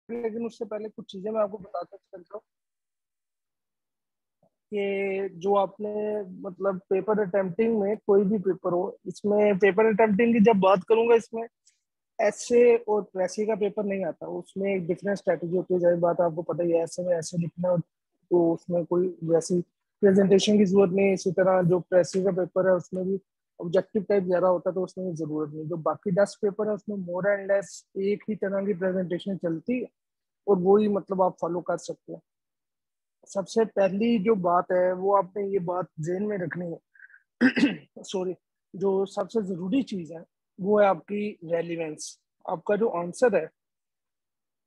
लेकिन उससे पहले कुछ चीजें मैं आपको बताता चलता हूँ कि जो आपने मतलब पेपर अटेम्प्टिंग में कोई भी पेपर हो, इसमें पेपर अटेम्प्टिंग की जब बात करूंगा, इसमें ऐसे और प्रेसी का पेपर नहीं आता। उसमें एक डिफरेंट स्ट्रेटेजी होती है। जाहिर बात है, आपको पता ही है, ऐसे में ऐसे लिखना है, तो उसमें कोई वैसी प्रेजेंटेशन की जरूरत नहीं है। इसी तरह जो प्रेसी का पेपर है उसमें भी ऑब्जेक्टिव टाइप ज्यादा होता है, तो उसमें भी जरूरत नहीं। जो बाकी 10 पेपर है उसमें मोर एंड लेस एक ही तरह की प्रेजेंटेशन चलती है, और वो ही मतलब आप फॉलो कर सकते हैं। सबसे पहली जो बात है वो आपने ये बात ध्यान में रखनी है सॉरी, जो सबसे जरूरी चीज है वो है आपकी रेलिवेंस। आपका जो आंसर है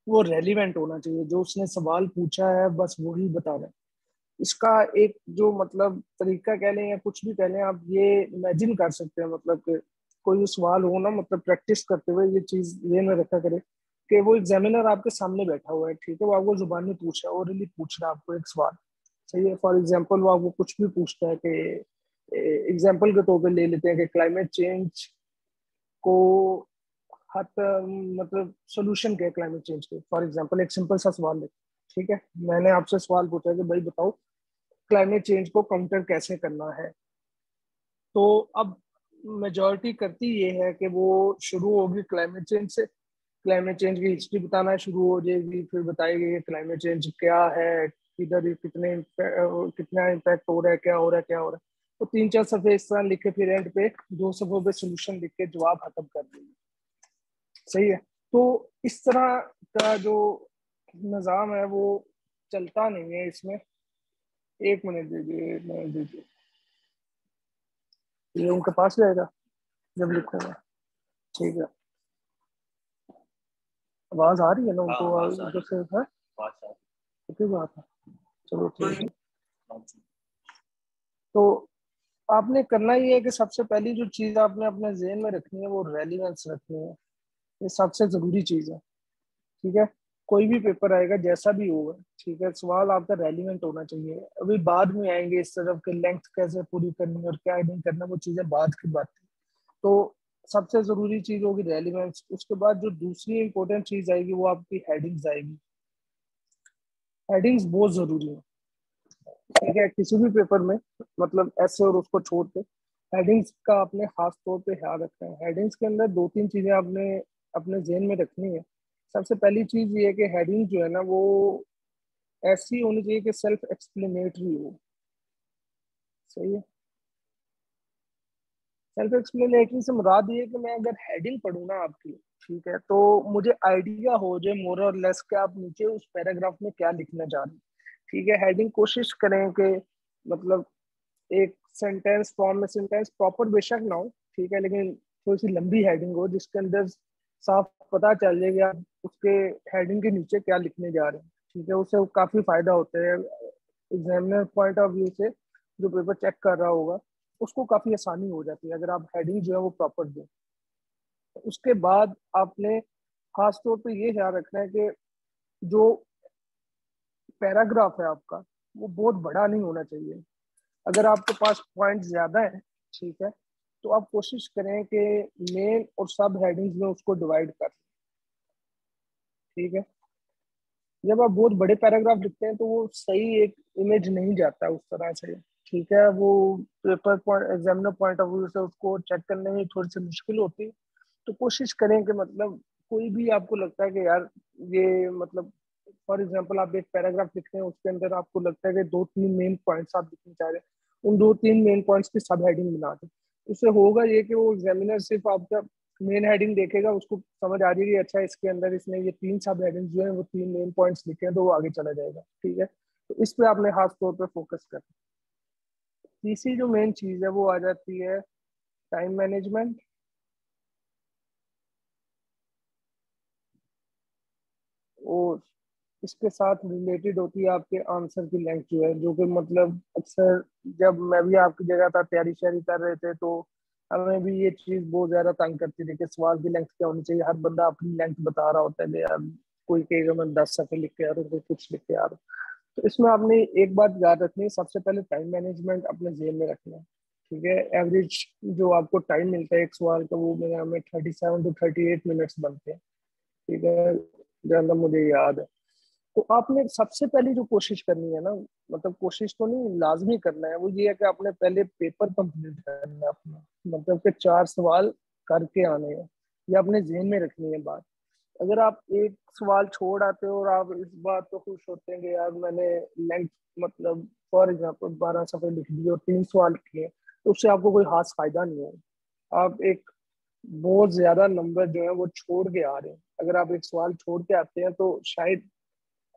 वो रेलिवेंट होना चाहिए। जो उसने सवाल पूछा है बस वही बताना है। इसका एक जो मतलब तरीका कह लें या कुछ भी कह लें, आप ये इमेजिन कर सकते हैं, मतलब कि कोई भी सवाल हो ना, मतलब प्रैक्टिस करते हुए ये चीज ये में रखा करे कि वो एग्जामिनर आपके सामने बैठा हुआ है, ठीक है, वो आपको जुबानी पूछ रहा है, ओरली पूछ रहा है आपको एक सवाल। सही है। फॉर एग्जाम्पल वो आपको कुछ भी पूछता है कि एग्जाम्पल के तौर पे ले लेते हैं कि क्लाइमेट चेंज को हद मतलब सोल्यूशन क्या है क्लाइमेट चेंज के। फॉर एग्जाम्पल एक सिंपल सा सवाल है, ठीक है, मैंने आपसे सवाल पूछा कि भाई बताओ क्लाइमेट चेंज को काउंटर कैसे करना है। तो अब मेजोरिटी करती ये है कि वो शुरू होगी क्लाइमेट चेंज से, क्लाइमेट चेंज की हिस्ट्री बताना शुरू हो जाएगी, फिर बताएगी कि क्लाइमेट चेंज क्या है, किधर कितना इम्पैक्ट हो रहा है, क्या हो रहा है, क्या हो रहा है। तो 3-4 सफे इस तरह लिखे, फिर एंड पे 2 सफों पे सोल्यूशन लिख के जवाब खत्म कर देंगे। सही है। तो इस तरह का जो निज़ाम है वो चलता नहीं है इसमें। 1 मिनट दीजिए, 1 मिनट दीजिए, ये उनके पास रहेगा जब लिखूंगा। ठीक है। आवाज आ रही है ना उनको? उधर से है कितनी बात है? चलो ठीक है। तो आपने करना ही है कि सबसे पहली जो चीज आपने अपने जहन में रखनी है वो रेलिवेंस रखनी है। ये सबसे जरूरी चीज है। ठीक है। कोई भी पेपर आएगा जैसा भी होगा, ठीक है, सवाल आपका रेलिवेंट होना चाहिए। अभी बाद में आएंगे इस तरफ के लेंथ कैसे पूरी करनी और क्या नहीं करना, वो चीजें बाद की बात है। तो सबसे जरूरी चीज होगी रेलिवेंस। उसके बाद जो दूसरी इंपॉर्टेंट चीज आएगी वो आपकी हेडिंग्स आएगी। हेडिंग्स बहुत जरूरी है। ठीक है, किसी भी पेपर में, मतलब ऐसे और उसको छोड़ के हेडिंग्स का आपने खास तौर पे ख्याल रखना है। हेडिंग्स के अंदर 2-3 चीजें आपने अपने जहन में रखनी है। सबसे पहली चीज ये है कि हेडिंग जो है ना वो ऐसी होनी चाहिए कि सेल्फ एक्सप्लेनेटरी हो। सही है। सेल्फ एक्सप्लेनेटरी से मुराद ये है कि मैं अगर हेडिंग पढ़ूँ ना आपकी, ठीक है, तो मुझे आइडिया हो जाए मोर और लेस कि आप नीचे उस पैराग्राफ में क्या लिखना चाह रहे हैं। ठीक है। हेडिंग कोशिश करें कि मतलब एक सेंटेंस फॉर्म में, सेंटेंस प्रॉपर बेशक ना हो, ठीक है, लेकिन थोड़ी सी लंबी हेडिंग हो जिसके अंदर साफ पता चल जाए कि आप उसके हेडिंग के नीचे क्या लिखने जा रहे हैं। ठीक है, उससे काफी फायदा होता है एग्जामिनर पॉइंट ऑफ व्यू से। जो पेपर चेक कर रहा होगा उसको काफी आसानी हो जाती है अगर आप हेडिंग जो है वो प्रॉपर दें। उसके बाद आपने खास तौर पे ये ख्याल रखना है कि जो पैराग्राफ है आपका वो बहुत बड़ा नहीं होना चाहिए। अगर आपके पास पॉइंट ज्यादा है, ठीक है, तो आप कोशिश करें कि मेन और सब हेडिंग्स में उसको डिवाइड कर। ठीक है। जब आप बहुत बड़े पैराग्राफ लिखते हैं तो वो सही एक इमेज नहीं जाता उस तरह से। ठीक है, वो paper point, examiner point of view से उसको चेक करने में थोड़ी सी मुश्किल होती है। तो कोशिश करें कि मतलब कोई भी आपको लगता है कि यार ये मतलब, फॉर एग्जांपल आप एक पैराग्राफ लिखते हैं उसके अंदर आपको लगता है कि 2-3 मेन पॉइंट्स आप लिखना चाह रहे हैं, उन 2-3 मेन पॉइंट्स की सब हेडिंग बना दें। उससे होगा ये कि वो एग्जामिनर सिर्फ आपका मेन हेडिंग देखेगा, उसको समझ आ जाएगी अच्छा इसके अंदर इसने ये 3 सब हेडिंग जो है वो 3 मेन पॉइंट्स लिखे हैं, तो वो आगे चला जाएगा। ठीक है, तो इस पे आपने खास तौर पे फोकस करना। तीसरी जो मेन चीज है वो आ जाती है टाइम मैनेजमेंट। और इसके साथ रिलेटेड होती है आपके आंसर की लेंथ जो है, जो कि मतलब अक्सर जब मैं भी आपकी जगह था तैयारी शैयारी कर रहे थे तो हमें भी ये चीज बहुत ज्यादा तंग करती थी कि सवाल की लेंथ क्या होनी चाहिए। हर बंदा अपनी लेंथ बता रहा होता है कि यार कोई कहेगा मैं 10 सफ़े लिख के आ रहा हूँ, कोई कुछ लिख के आ रहा हूँ। तो इसमें आपने एक बात याद रखनी है, सबसे पहले टाइम मैनेजमेंट अपने जेब में रखना है। ठीक है। एवरेज जो आपको टाइम मिलता है एक सवाल का वो मेरे हमें 37 to 38 मिनट्स बनते हैं। ठीक है। जहाँ तक मुझे याद है। तो आपने सबसे पहली जो कोशिश करनी है ना, मतलब कोशिश तो नहीं, लाजमी करना है, वो ये है कि आपने पहले पेपर कंप्लीट करना है अपना, मतलब कि 4 सवाल करके आने हैं, ये अपने जहन में रखनी है बात। अगर आप एक सवाल छोड़ आते हो और आप इस बात को खुश होते हैं कि यार मैंने लेंथ, मतलब फॉर एग्जाम्पल 12 सफ़े लिख दिए और 3 सवाल किए, तो उससे आपको कोई खास फायदा नहीं है। आप एक बहुत ज्यादा नंबर जो है वो छोड़ के आ रहे हैं। अगर आप एक सवाल छोड़ के आते हैं तो शायद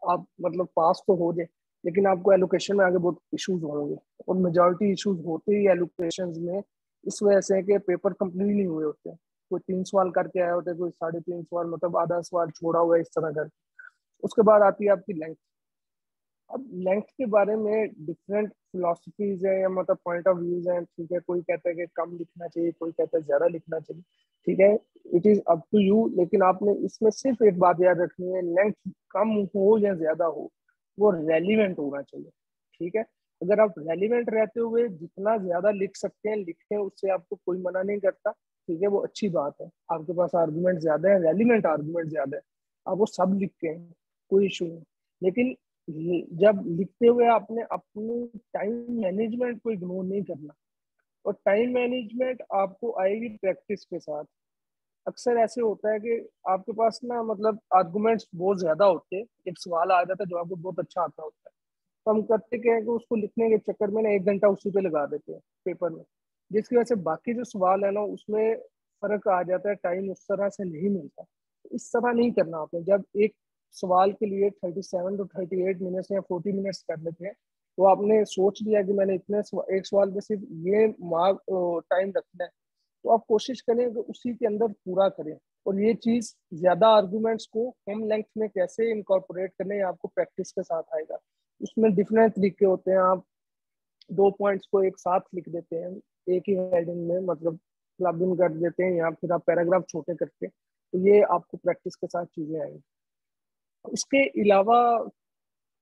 आप मतलब पास तो हो जाए, लेकिन आपको एलोकेशन में आगे बहुत इश्यूज होंगे। और मेजोरिटी इश्यूज होते ही एलोकेशन में इस वजह से है कि पेपर कंप्लीट नहीं हुए होते हैं। कोई 3 सवाल करके आया होता है, कोई 3.5 सवाल, मतलब आधा सवाल छोड़ा हुआ है, इस तरह कर। उसके बाद आती है आपकी लेंथ। अब लेंथ के बारे में डिफरेंट फिलोसफीज है या मतलब पॉइंट ऑफ व्यूज हैं, ठीक है। कोई कहता है कि कम लिखना चाहिए, कोई कहता है ज्यादा लिखना चाहिए, ठीक है। It is up to you, लेकिन आपने इसमें सिर्फ एक बात याद रखनी है, लेंथ कम हो या ज्यादा हो, वो रेलिवेंट होना चाहिए, ठीक है। अगर आप रेलिवेंट रहते हुए जितना ज्यादा लिख सकते हैं लिखें, उससे आपको कोई मना नहीं करता, ठीक है। वो अच्छी बात है, आपके पास आर्गुमेंट ज्यादा है, रेलिवेंट आर्गुमेंट ज्यादा है, आप वो सब लिख के हैं, कोई इशू नहीं। लेकिन जब लिखते हुए आपने अपनी टाइम मैनेजमेंट को इग्नोर नहीं करना। और टाइम मैनेजमेंट आपको आएगी प्रैक्टिस के साथ। अक्सर ऐसे होता है कि आपके पास ना मतलब आर्गुमेंट्स बहुत ज्यादा होते हैं, एक सवाल आ जाता है जो आपको बहुत अच्छा आता होता है, तो हम करते क्या है कि उसको लिखने के चक्कर में ना 1 घंटा उसी पे लगा देते हैं पेपर में, जिसकी वजह से बाकी जो सवाल है ना उसमें फर्क आ जाता है, टाइम उस तरह से नहीं मिलता। इस तरह नहीं करना आपने। जब एक सवाल के लिए 37 to 38 मिनट्स या 40 मिनट्स कर लेते हैं, तो आपने सोच लिया कि मैंने इतने एक सवाल पे सिर्फ ये मार्क टाइम रखना है, तो आप कोशिश करें कि उसी के अंदर पूरा करें। और ये चीज ज्यादा आर्गुमेंट्स को कम लेंथ में कैसे इनकॉर्पोरेट करने, ये आपको प्रैक्टिस के साथ आएगा। उसमें डिफरेंट तरीके होते हैं। आप 2 पॉइंट्स को एक साथ लिख देते हैं एक ही हेडिंग में, मतलब क्लब इन कर देते हैं, या फिर आप पैराग्राफ छोटे करके, तो ये आपको प्रैक्टिस के साथ चीजें आएंगी। इसके अलावा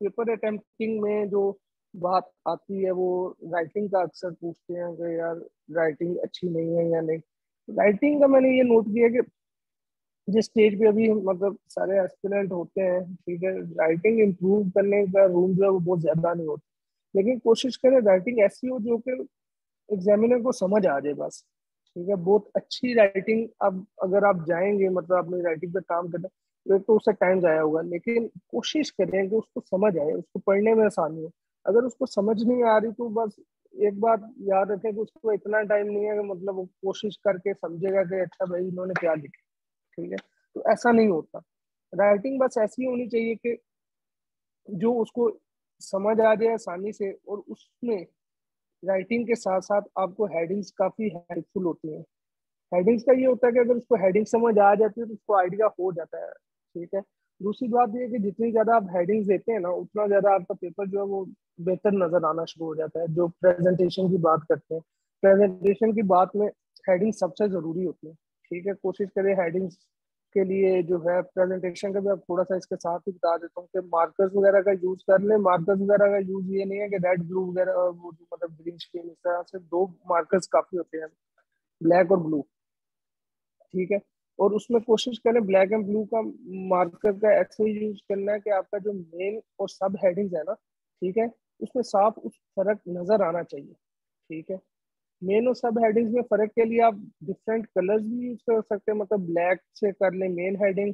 पेपर अटेम्प्टिंग में जो बात आती है वो राइटिंग का अक्सर पूछते हैं कि यार राइटिंग अच्छी नहीं है या नहीं। राइटिंग का मैंने ये नोट किया कि जिस स्टेज पे अभी मतलब सारे एस्पिरेंट होते हैं, ठीक है, राइटिंग इम्प्रूव करने का रूम जो है वो बहुत ज्यादा नहीं होता, लेकिन कोशिश करें राइटिंग ऐसी हो जो कि एग्जामिनर को समझ आ जाए बस, ठीक है। बहुत अच्छी राइटिंग, अब अगर आप जाएंगे मतलब अपनी राइटिंग पे काम करने, तो एक तो उससे टाइम जाया होगा, लेकिन कोशिश करें कि उसको समझ आए, उसको पढ़ने में आसानी हो। अगर उसको समझ नहीं आ रही तो बस एक बात याद रखें कि उसको इतना टाइम नहीं है कि मतलब वो कोशिश करके समझेगा कि अच्छा भाई इन्होंने क्या लिखा, ठीक है। तो ऐसा नहीं होता। राइटिंग बस ऐसी होनी चाहिए कि जो उसको समझ आ जाए आसानी से, और उसमें राइटिंग के साथ साथ आपको हेडिंग्स काफी हेल्पफुल होती हैं। हेडिंग्स का ये होता है कि अगर उसको हेडिंग समझ आ जाती है तो उसको आइडिया हो जाता है, ठीक है। दूसरी बात ये है कि जितनी ज्यादा आप हेडिंग्स देते हैं ना, उतना ज्यादा आपका पेपर जो है वो बेहतर नजर आना शुरू हो जाता है। जो प्रेजेंटेशन की बात करते हैं, प्रेजेंटेशन की बात में हेडिंग सबसे जरूरी होती है, ठीक है। कोशिश करें हेडिंग्स के लिए जो है प्रेजेंटेशन का भी, आप थोड़ा सा इसके साथ ही बता देता हूँ कि मार्कर्स वगैरह का यूज कर ले। मार्कर्स वगैरह का यूज ये नहीं है कि रेड ब्लू वगैरह, वो जो मतलब ग्रीन स्क्रीन, इस तरह से 2 मार्कर्स काफी होते हैं, ब्लैक और ब्लू, ठीक है। और उसमें कोशिश करें ब्लैक एंड ब्लू का मार्कर का ऐसे यूज करना है कि आपका जो मेन और सब हेडिंग्स है ना, ठीक है, उसमें साफ उस फर्क नजर आना चाहिए, ठीक है। मेन और सब हेडिंग्स में फर्क के लिए आप डिफरेंट कलर्स भी यूज कर सकते हैं, मतलब ब्लैक से कर लें मेन हेडिंग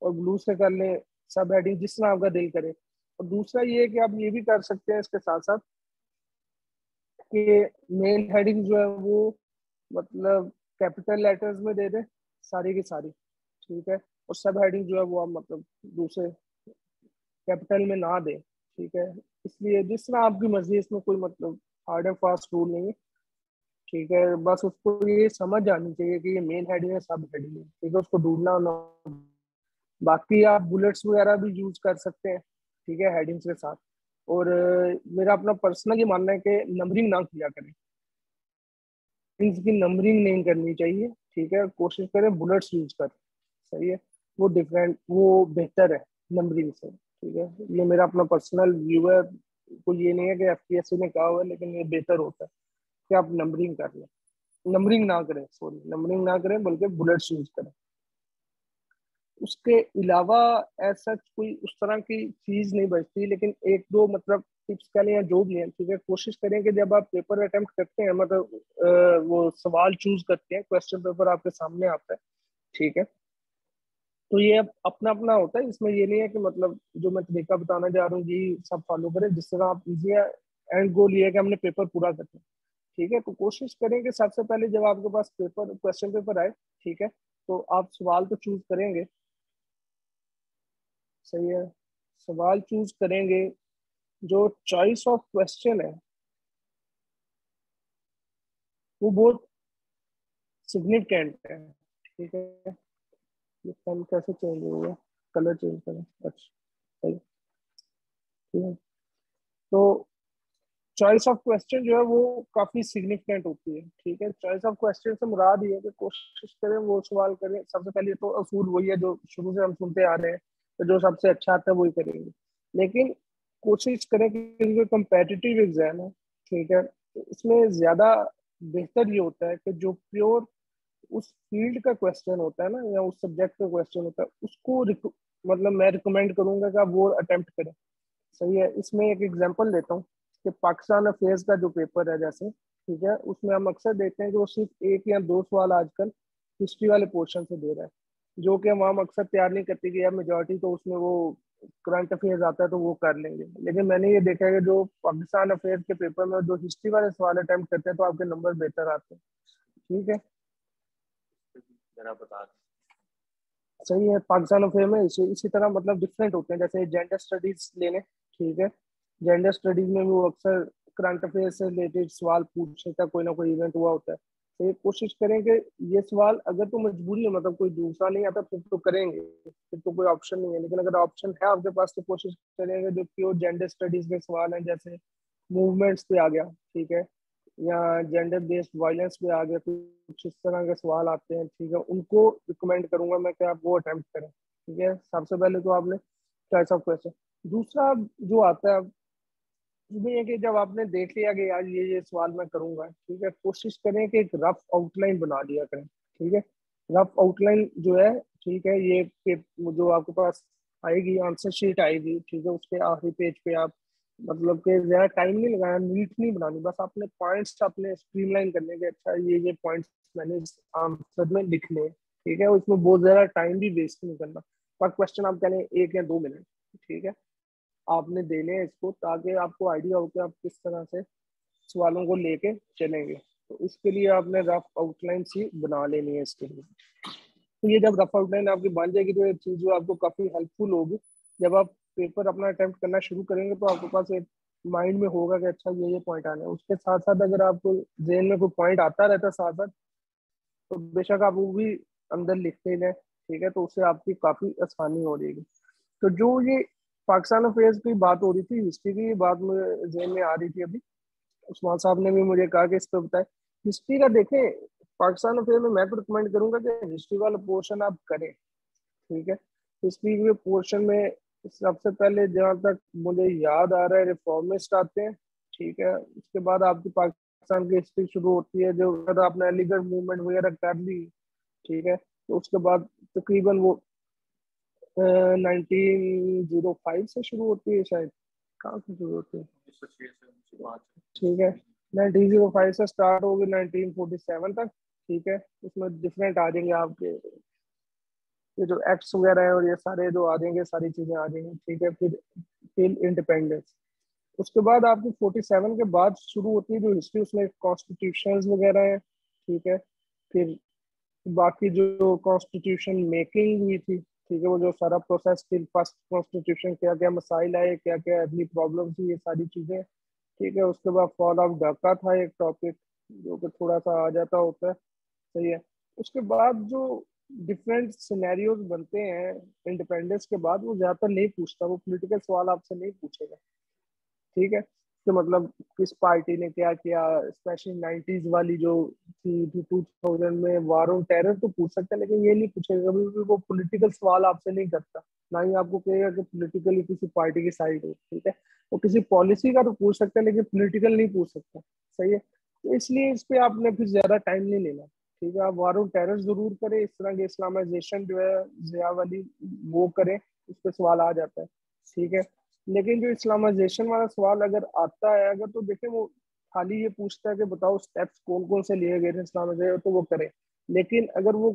और ब्लू से कर लें सब हेडिंग, जिस तरह आपका दिल करे। और दूसरा ये है कि आप ये भी कर सकते हैं इसके साथ साथ कि मेन हेडिंग जो है वो मतलब कैपिटल लेटर्स में दे दें सारी की सारी, ठीक है। और सब हेडिंग जो है वो आप मतलब दूसरे कैपिटल में ना दें, ठीक है। इसलिए जिस तरह आपकी मर्जी है, इसमें कोई मतलब हार्ड एंड फास्ट रूल नहीं है, ठीक है। बस उसको ये समझ आनी चाहिए कि ये मेन हेडिंग है सब हेडिंग है, ठीक है, उसको ढूंढना ना। बाकी आप बुलेट्स वगैरह भी यूज कर सकते हैं, ठीक है, हेडिंग्स के साथ। और मेरा अपना पर्सनल ये मानना है कि नंबरिंग ना किया करें, इसकी नंबरिंग नहीं करनी चाहिए, ठीक है। कोशिश करें बुलेट्स यूज कर, सही है। वो डिफरेंट, वो बेहतर है नंबरिंग से, ठीक है। ये मेरा अपना पर्सनल व्यू है, कोई ये नहीं है कि एफपीएससी ने कहा हुआ है, लेकिन ये बेहतर होता है कि आप नंबरिंग कर लें, नंबरिंग ना करें, सॉरी, नंबरिंग ना करें बल्कि बुलेट्स यूज करें। उसके अलावा ऐसा कोई उस तरह की चीज नहीं बचती। लेकिन एक दो मतलब टिप्स का लिए या जो भी है, ठीक है, कोशिश करें कि जब आप पेपर अटेम्प्ट करते हैं, मतलब वो सवाल चूज करते हैं, क्वेश्चन पेपर आपके सामने आता है, ठीक है, तो ये अपना अपना होता है। इसमें ये नहीं है कि मतलब जो मैं तरीका बताना जा रहा हूँ ये सब फॉलो करें, जिस तरह आप इजी है। एंड गोल ये है कि हमने पेपर पूरा करना है, ठीक है। तो कोशिश करें कि सबसे पहले जब आपके पास पेपर क्वेश्चन पेपर आए, ठीक है, तो आप सवाल तो चूज करेंगे, सही है, सवाल चूज करेंगे। जो चॉइस ऑफ क्वेश्चन है वो बहुत सिग्निफिकेंट है, ठीक है। ये पेन कैसे चेंज हो गया, कलर चेंज करें, अच्छा सही, ठीक है। तो चॉइस ऑफ क्वेश्चन जो है वो काफी सिग्निफिकेंट होती है, ठीक है। चॉइस ऑफ क्वेश्चन से मुराद ये है कि कोशिश करें वो सवाल करें। सबसे पहले तो असूल वही है जो शुरू से हम सुनते आ रहे हैं, तो जो सबसे अच्छा आता है वही करेंगे। लेकिन कोशिश करें कि जो कम्पेटिटिव एग्जाम है, ठीक है, तो इसमें ज्यादा बेहतर ये होता है कि जो प्योर उस फील्ड का क्वेश्चन होता है ना, या उस सब्जेक्ट का क्वेश्चन होता है, उसको मतलब मैं रिकमेंड करूंगा कि आप वो अटेम्प्ट करें, सही है। इसमें एक एग्जांपल देता हूँ कि पाकिस्तान अफेयर्स का जो पेपर है जैसे, ठीक है, उसमें हम अक्सर देखते हैं कि वो सिर्फ एक या दो सवाल आजकल हिस्ट्री वाले पोर्शन से दे रहा है, जो कि हम अक्सर तैयार नहीं करते कि यार मेजोरिटी तो उसमें वो करंट अफेयर्स आता है तो वो कर लेंगे। लेकिन मैंने ये देखा है कि जो पाकिस्तान अफेयर्स के पेपर में जो हिस्ट्री वाले सवाल अटेम्प्ट करते हैं तो आपके नंबर बेहतर आते हैं, ठीक है। जरा बता दें। सही है, पाकिस्तान अफेयर में इसी तरह मतलब डिफरेंट होते हैं। जैसे जेंडर स्टडीज ले लें, ठीक है, जेंडर स्टडीज में भी वो अक्सर करंट अफेयर से रिलेटेड सवाल पूछने का कोई ना कोई इवेंट हुआ होता है। तो ये कोशिश करें कि ये सवाल अगर तो मजबूरी है, मतलब कोई दूसरा नहीं आता फिर तो करेंगे, फिर तो कोई ऑप्शन नहीं है। लेकिन अगर ऑप्शन है आपके पास तो कोशिश करेंगे जो प्योर जेंडर स्टडीज के सवाल हैं, जैसे मूवमेंट्स पे आ गया, ठीक है, या जेंडर बेस्ड वायलेंस पे आ गया, कुछ इस तरह के सवाल आते हैं, ठीक है, उनको रिकमेंड करूंगा मैं कि आप वो अटेम्प्ट करें, ठीक है। सबसे पहले तो आपने चॉइस ऑफ क्वेश्चन। दूसरा जो आता है उसमें है कि जब आपने देख लिया कि यार ये सवाल मैं करूंगा, ठीक है, कोशिश करें कि एक रफ आउटलाइन बना लिया करें, ठीक है। रफ आउटलाइन जो है, ठीक है, ये जो आपके पास आएगी आंसर शीट आएगी, ठीक है, उसके आखिरी पेज पे आप मतलब कि ज्यादा टाइम नहीं लगाया, नीट नहीं बनानी, बस आपने पॉइंट्स अपने स्ट्रीमलाइन करने के, अच्छा ये पॉइंट्स मैंने इस आंसर में लिखने, ठीक है, उसमें बहुत ज्यादा टाइम भी वेस्ट नहीं करना। पर क्वेश्चन आप कह लें 1 या 2 मिनट, ठीक है, आपने देने हैं इसको, ताकि आपको आइडिया हो कि आप किस तरह से सवालों को लेके चलेंगे। तो इसके लिए आपने रफ आउटलाइन सी बना लेनी है इसके लिए। तो ये जब रफ आउटलाइन आपकी बन जाएगी तो ये चीज़ जो आपको काफ़ी हेल्पफुल होगी। जब आप पेपर अपना अटेम्प्ट करना शुरू करेंगे तो आपके पास एक माइंड में होगा कि अच्छा ये पॉइंट आने हैं। उसके साथ साथ अगर आपको जेन में कोई पॉइंट आता रहता है साथ साथ, तो बेशक आप वो भी अंदर लिखते जाए, ठीक है, तो उससे आपकी काफ़ी आसानी हो जाएगी। तो जो ये पाकिस्तान अफेयर्स की बात हो रही थी, हिस्ट्री की बात मुझे जेहन में आ रही थी अभी, उस्मान साहब ने भी मुझे कहा कि इस पर बताए। हिस्ट्री का देखें, पाकिस्तान अफेयर में मैं तो रिकमेंड करूंगा कि हिस्ट्री वाला पोर्शन आप करें, ठीक है। हिस्ट्री के पोर्शन में सबसे पहले जहाँ तक मुझे याद आ रहा है रिफॉर्मिस्ट आते हैं, ठीक है, उसके बाद आपकी पाकिस्तान की हिस्ट्री शुरू होती है, जो अगर आपने अलीगढ़ मूवमेंट वगैरह कर ली, ठीक है, तो उसके बाद तकरीबन वो 1905 से शुरू होती है शायद, कहाँ से शुरू होती है, 1906 से 1905। ठीक है, 1905 से स्टार्ट होगी 1947 तक, ठीक है। उसमें डिफरेंट आ जाएंगे आपके ये जो एक्ट्स वगैरह है, और ये सारे जो आ जाएंगे, सारी चीजें आ जाएंगी, ठीक है। फिर इंडिपेंडेंस, उसके बाद आपकी 47 के बाद शुरू होती है जो हिस्ट्री, उसमें कॉन्स्टिट्यूशन वगैरह है, ठीक है। फिर बाकी जो कॉन्स्टिट्यूशन मेकिंग हुई थी, ठीक है, वो जो सारा प्रोसेस, फिर फर्स्ट कॉन्स्टिट्यूशन क्या क्या मसाइल आए, क्या क्या अगली प्रॉब्लम थी, ये सारी चीजें, ठीक है। उसके बाद फॉल ऑफ ढाका था एक टॉपिक जो कि थोड़ा सा आ जाता होता है, सही है। उसके बाद जो डिफरेंट सिनेरियोज बनते हैं इंडिपेंडेंस के बाद, वो ज्यादातर नहीं पूछता, वो पॉलिटिकल सवाल आपसे नहीं पूछेगा, ठीक है, कि मतलब किस पार्टी ने क्या किया, स्पेशली 90s वाली जो थी 2000 में वार ऑन टेरर तो पूछ सकता है, लेकिन ये नहीं पूछेगा कभी भी, वो पॉलिटिकल सवाल आपसे नहीं करता, ना ही आपको कहेगा कि पॉलिटिकली किसी पार्टी की साइड हो, ठीक है। वो किसी पॉलिसी का तो पूछ सकता है लेकिन पॉलिटिकल नहीं पूछ सकता, सही है। तो इसलिए इस पे आपने फिर ज्यादा टाइम नहीं लेना, ठीक है, आप वार ऑन टेरर जरूर करें, इस तरह की इस्लामाइजेशन जो है जिया वाली वो करें, उस पर सवाल आ जाता है। ठीक है, लेकिन जो इस्लामाइजेशन वाला सवाल अगर आता है, अगर तो देखें वो खाली ये पूछता है कि बताओ स्टेप्स कौन कौन से लिए गए थे इस्लामाइजेशन, तो वो करें। लेकिन अगर वो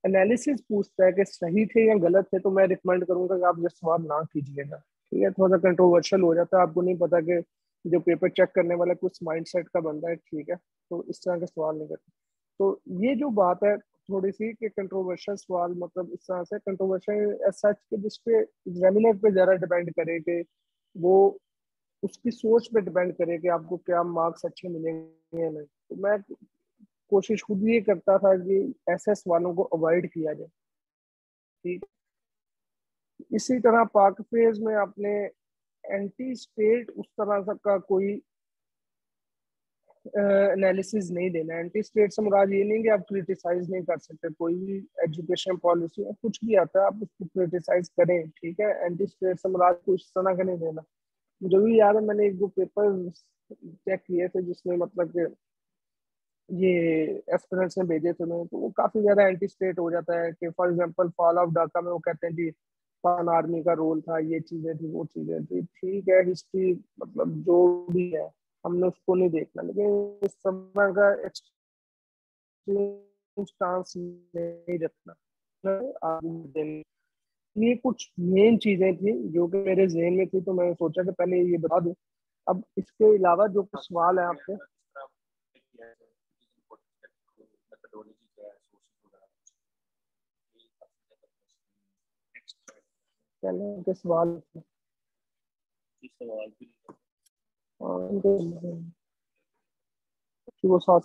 एनालिसिस पूछता है कि सही थे या गलत थे, तो मैं रिकमेंड करूंगा कि आप ये सवाल ना कीजिएगा। ठीक है, थोड़ा सा कंट्रोवर्शियल हो जाता है, आपको नहीं पता कि जो पेपर चेक करने वाला कुछ माइंडसेट का बंदा है। ठीक है, तो इस तरह के सवाल नहीं करते। तो ये जो बात है थोड़ी सी कि कंट्रोवर्शियल सवाल, मतलब इस तरह से कंट्रोवर्शियल एज सच के जिसपे एग्जामिनर पे ज़्यादा डिपेंड करे कि वो उसकी सोच पे डिपेंड करे कि आपको क्या मार्क्स अच्छे मिलेंगे या नहीं। तो मैं कोशिश खुद ये करता था कि ऐसे सवालों को अवॉइड किया जाए। ठीक, इसी तरह पाक फेज में आपने एंटी स्टेट उस तरह का कोई एनालिसिस नहीं देना है। एंटी स्टेट से मुराद ये नहीं कि आप क्रिटिसाइज नहीं कर सकते, कोई भी एजुकेशन पॉलिसी या कुछ भी आता है आप उसको क्रिटिसाइज करें। ठीक है, एंटी स्टेट से मुराद को इस तरह का नहीं देना। मुझे भी याद है मैंने एक दो पेपर चेक किए थे जिसमें मतलब कि ये एस्पिरेंट्स ने भेजे थे मैं, तो वो काफी ज्यादा एंटी स्टेट हो जाता है कि for example fall of Dhaka में वो कहते हैं कि पान आर्मी का रोल था, ये चीजें थी, वो चीजें थी। ठीक है, हिस्ट्री मतलब जो भी है हमने उसको नहीं देखना, लेकिन इस समय का एक्सट्रीम स्टांस नहीं रखना आगे। ये कुछ मेन चीजें थी जो कि मेरे जहन में थी, तो मैंने सोचा कि पहले ये बता दूं। अब इसके अलावा जो कुछ सवाल है आपके, मेथडोलॉजी क्या है, सोर्सेज वगैरह नेक्स्ट पहले के सवाल सवाल भी और उनके कि वो साथ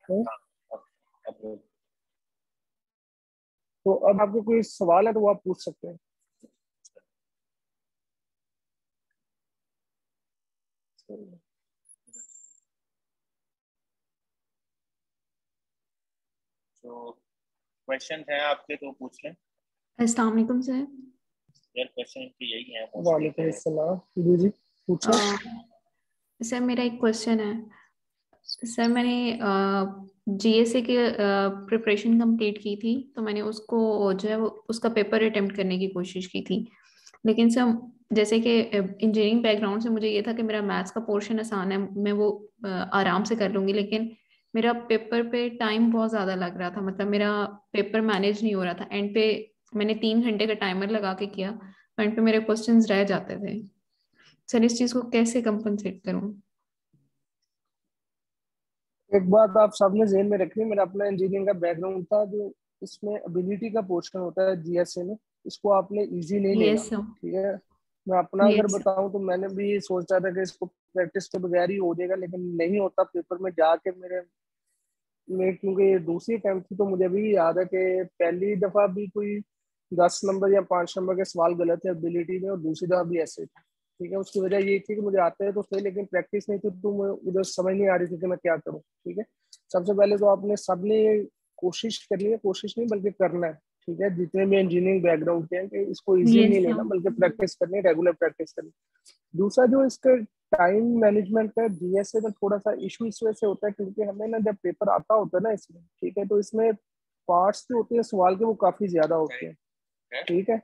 है। अब तो अब आपको कोई सवाल है तो वो आप पूछ सकते हैं। जो क्वेश्चन हैं आपके तो पूछ लें। अस्सलाम वालेकुम सर। यार क्वेश्चन तो यही है वालेकुम अस्सलाम जी जी, पूछो। सर मेरा एक क्वेश्चन है। सर मैंने जीएसए के प्रिपरेशन कंप्लीट की थी, तो मैंने उसको जो है वो उसका पेपर अटेम्प्ट करने की कोशिश की थी। लेकिन सर जैसे कि इंजीनियरिंग बैकग्राउंड से मुझे ये था कि मेरा मैथ्स का पोर्शन आसान है, मैं वो आराम से कर लूंगी। लेकिन मेरा पेपर पे टाइम बहुत ज़्यादा लग रहा था, मतलब मेरा पेपर मैनेज नहीं हो रहा था। एंड पे मैंने 3 घंटे का टाइमर लगा के किया, एंड पे मेरे क्वेश्चंस रह जाते थे। सर इस चीज़ को कैसे कंपनसेट करूँ? एक बात आप सबने जहन में रखनी, मेरा अपना इंजीनियरिंग का बैकग्राउंड था, जो इसमें एबिलिटी का पोर्शन होता है जीएसए में, इसको आपने इजी नहीं लेना। Yes sir. ठीक है, मैं अपना अगर यस सर। बताऊं तो मैंने भी सोचा था कि इसको प्रैक्टिस के बगैर ही हो जाएगा, लेकिन नहीं होता। पेपर में जाके मेरे क्योंकि ये दूसरी अटेम्प्ट थी, तो मुझे भी याद है कि पहली दफा भी कोई 10 नंबर या 5 नंबर के सवाल गलत है एबिलिटी में, और दूसरी दफा भी ऐसे थे। ठीक है, उसकी वजह ये थी कि मुझे आते हैं तो थे, लेकिन प्रैक्टिस नहीं थी, तो मुझे समझ नहीं आ रही थी कि मैं क्या करूँ। ठीक है, सबसे पहले तो आपने सबने कोशिश करनी है, कोशिश नहीं बल्कि करना है। ठीक है, जितने भी इंजीनियरिंग बैकग्राउंड के हैं, कि इसको इजी यस नहीं सर। लेना बल्कि प्रैक्टिस करनी, रेगुलर प्रैक्टिस करनी। दूसरा जो इसका टाइम मैनेजमेंट का जीएसए में थोड़ा सा इशू इस वजह से होता है क्योंकि हमें ना जब पेपर आता होता है ना इसमें, ठीक है, तो इसमें पार्ट्स जो होते हैं सवाल के वो काफी ज्यादा होते हैं। ठीक है,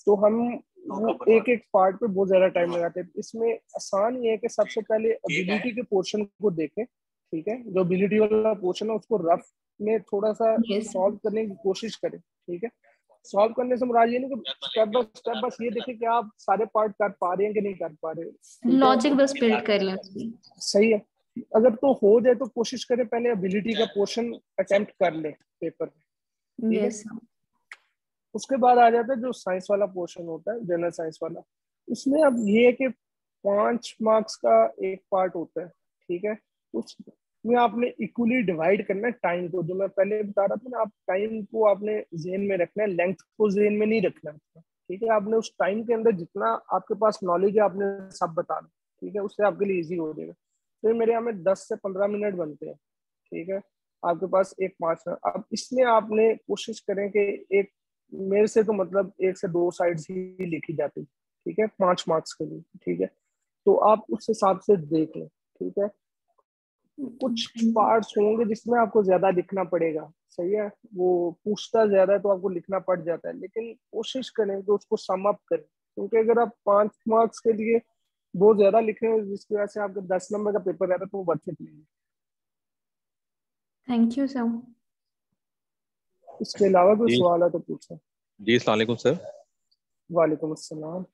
तो हम वो एक एक पार्ट पे बहुत ज्यादा टाइम लगाते हैं। इसमें आसान ये है कि सबसे पहले एबिलिटी के पोर्शन को देखें। ठीक है, जो एबिलिटी वाला पोर्शन है उसको रफ में थोड़ा सा यस सॉल्व करने की कोशिश करें। ठीक है, सॉल्व करने से मुराद ये नहीं कि स्टेप बाय स्टेप बस ये देखें कि आप सारे पार्ट कर पा रहे हैं कि नहीं कर पा रहे। ठीक है, लॉजिक बस बिल्ड कर लें उसकी। सही है। अगर तो हो जाए तो कोशिश करें पहले एबिलिटी का पोर्शन अटेम्प्ट कर ले पेपर में। ठीक है, यस सर। उसके बाद आ जाता है जो साइंस वाला पोर्शन होता है, जनरल साइंस वाला। इसमें अब ये है कि 5 मार्क्स का एक पार्ट होता है। ठीक है, उसमें आपने इक्वली डिवाइड करना है टाइम को, जो मैं पहले बता रहा था ना, आप टाइम को आपने जेन में रखना है, लेंथ को जेन में नहीं रखना है। ठीक है, आपने उस टाइम के अंदर जितना आपके पास नॉलेज है आपने सब बता दो, ठीक है, उससे आपके लिए इजी हो जाएगा। तो मेरे यहाँ में 10 से 15 मिनट बनते हैं, ठीक है, आपके पास एक 5 मिनट। अब इसमें आपने कोशिश करें कि एक, मेरे से तो मतलब 1 से 2 साइड्स ही लिखी जाती है, ठीक है, 5 मार्क्स के लिए, ठीक है, तो आप उस हिसाब से देख लें, ठीक है। कुछ पार्ट्स होंगे जिसमें आपको ज्यादा लिखना पड़ेगा, सही है, वो पूछता ज्यादा है तो आपको लिखना पड़ जाता है, लेकिन कोशिश करें कि उसको सम अप करें, क्योंकि अगर आप 5 मार्क्स के लिए बहुत ज्यादा लिख रहे हो जिसकी वजह से आपका 10 नंबर का पेपर रहता है तो वो वर्थ इट नहीं है। Thank you sir. इसके अलावा कोई जी सवाल है तो पूछो। जी, अस्सलाम वालेकुम सर। वालेकुम अस्सलाम।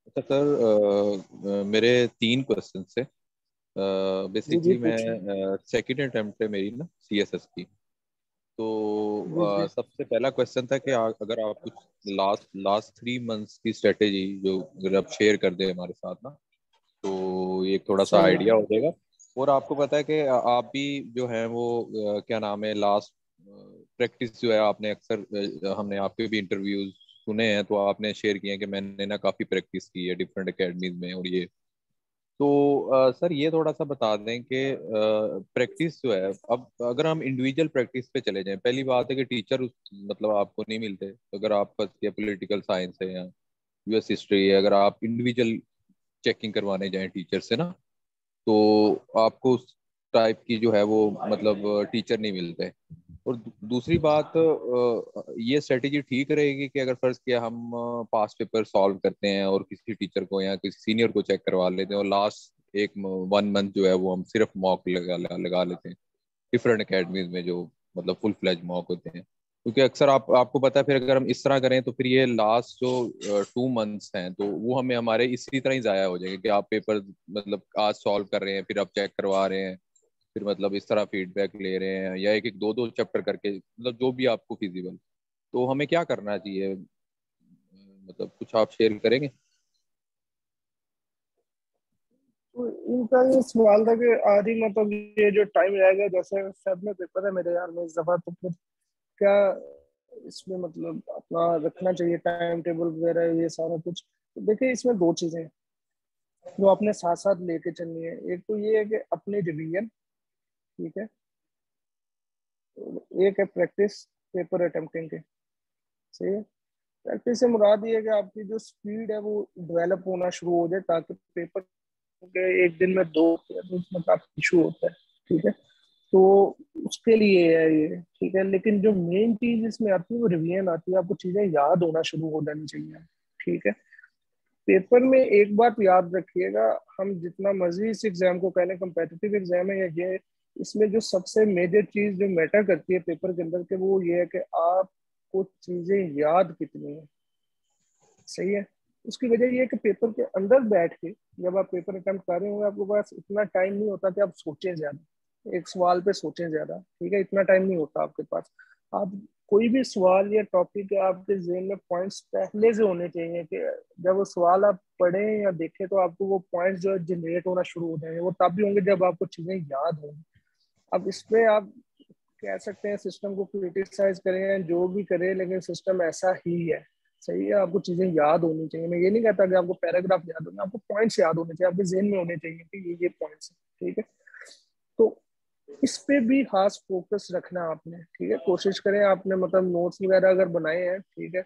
अच्छा सर, मेरे 3 क्वेश्चन थे। जी जी बेसिकली मैं पूछो। सेकेंड अटेम्प्ट है मेरी ना सीएसएस की। जी तो जी। सबसे पहला क्वेश्चन था कि अगर आप कुछ लास्ट लास्ट 3 मंथ्स की स्ट्रेटेजी जो अगर आप शेयर कर दें हमारे साथ ना, तो ये थोड़ा सा सही आइडिया है। हो जाएगा। और आपको पता है कि आप भी जो है वो क्या नाम है, लास्ट प्रैक्टिस जो है आपने अक्सर हमने आपके भी इंटरव्यूज सुने हैं, तो आपने शेयर किए हैं कि मैंने ना काफ़ी प्रैक्टिस की है डिफरेंट एकेडमीज में और ये। तो सर ये थोड़ा सा बता दें कि प्रैक्टिस जो है, अब अगर हम इंडिविजुअल प्रैक्टिस पे चले जाएं, पहली बात है कि टीचर मतलब आपको नहीं मिलते। अगर आप फर्स्ट ईयर पॉलिटिकल साइंस है या यूएस हिस्ट्री है, अगर आप इंडिविजुअल चेकिंग करवाने जाएं टीचर से ना, तो आपको उस टाइप की जो है वो मतलब टीचर नहीं मिलते। और दूसरी बात, ये स्ट्रेटेजी ठीक रहेगी कि अगर फर्ज किया हम पास्ट पेपर सॉल्व करते हैं और किसी टीचर को या किसी सीनियर को चेक करवा लेते हैं और लास्ट 1 मंथ जो है वो हम सिर्फ मॉक लगा लेते हैं डिफरेंट एकेडमीज में, जो मतलब फुल फ्लैज मॉक होते हैं। क्योंकि अक्सर आपको पता है, फिर अगर हम इस तरह करें तो फिर ये लास्ट जो 2 मंथ्स हैं तो वो हमें हमारे इसी तरह ही जाया हो जाएंगे कि आप पेपर मतलब आज सॉल्व कर रहे हैं, फिर आप चेक करवा रहे हैं, फिर मतलब इस तरह फीडबैक ले रहे हैं, या एक एक दो दो चैप्टर करके, मतलब जो भी आपको फिजिबल। तो हमें क्या करना चाहिए, मतलब कुछ आप शेयर करेंगे? तो इनका ये सवाल था कि आदि मतलब ये जो टाइम रहेगा, जैसे फेब में पेपर है मेरे यार में इस दफा, तो फिर क्या इसमें मतलब अपना रखना चाहिए टाइम टेबल वगैरह ये सारा कुछ। तो देखिए इसमें दो चीजें हैं जो आपने साथ साथ लेके चलनी है। एक तो ये है कि अपनी रिवीजन, ठीक है, तो एक है प्रैक्टिस पेपर अटेम्प्टिंग के, सही है। प्रैक्टिस से मुराद ये है कि आपकी जो स्पीड है वो डेवलप होना शुरू हो जाए, ताकि पेपर के एक दिन में दो तो उसमें काफी इशू होता है, ठीक है, तो उसके लिए है ये, ठीक है। लेकिन जो मेन चीज इसमें आती है वो रिवीजन आती है, आपको चीजें याद होना शुरू हो जानी चाहिए, ठीक है। पेपर में एक बात याद रखिएगा, हम जितना मर्जी इस एग्जाम को कहने कम्पेटिटिव एग्जाम है या ये, इसमें जो सबसे मेजर चीज जो मैटर करती है पेपर के अंदर के, वो ये है कि आपको चीजें याद कितनी है, सही है। उसकी वजह ये है कि पेपर के अंदर बैठ के जब आप पेपर अटेम्प्ट कर रहे होंगे आपके पास इतना टाइम नहीं होता कि आप सोचें ज्यादा, एक सवाल पे सोचें ज्यादा, ठीक है, इतना टाइम नहीं होता आपके पास। आप कोई भी सवाल या टॉपिक है आपके जेहन में पॉइंट्स पहले से होने चाहिए कि जब वो सवाल आप पढ़ें या देखें तो आपको वो पॉइंट्स जो जनरेट होना शुरू हो जाएंगे, वो तब भी होंगे जब आपको चीजें याद होंगी। अब इस पे आप कह सकते हैं सिस्टम को क्रिटिसाइज करें जो भी करें, लेकिन सिस्टम ऐसा ही है, सही है। आपको चीजें याद होनी चाहिए, मैं ये नहीं कहता कि आपको पैराग्राफ याद होना, आपको पॉइंट्स याद होने चाहिए, आपके जेहन में होने चाहिए कि ये पॉइंट्स है, ठीक है। तो इस पे भी खास फोकस रखना आपने, ठीक है। कोशिश करें आपने मतलब नोट्स वगैरह अगर बनाए हैं, ठीक है,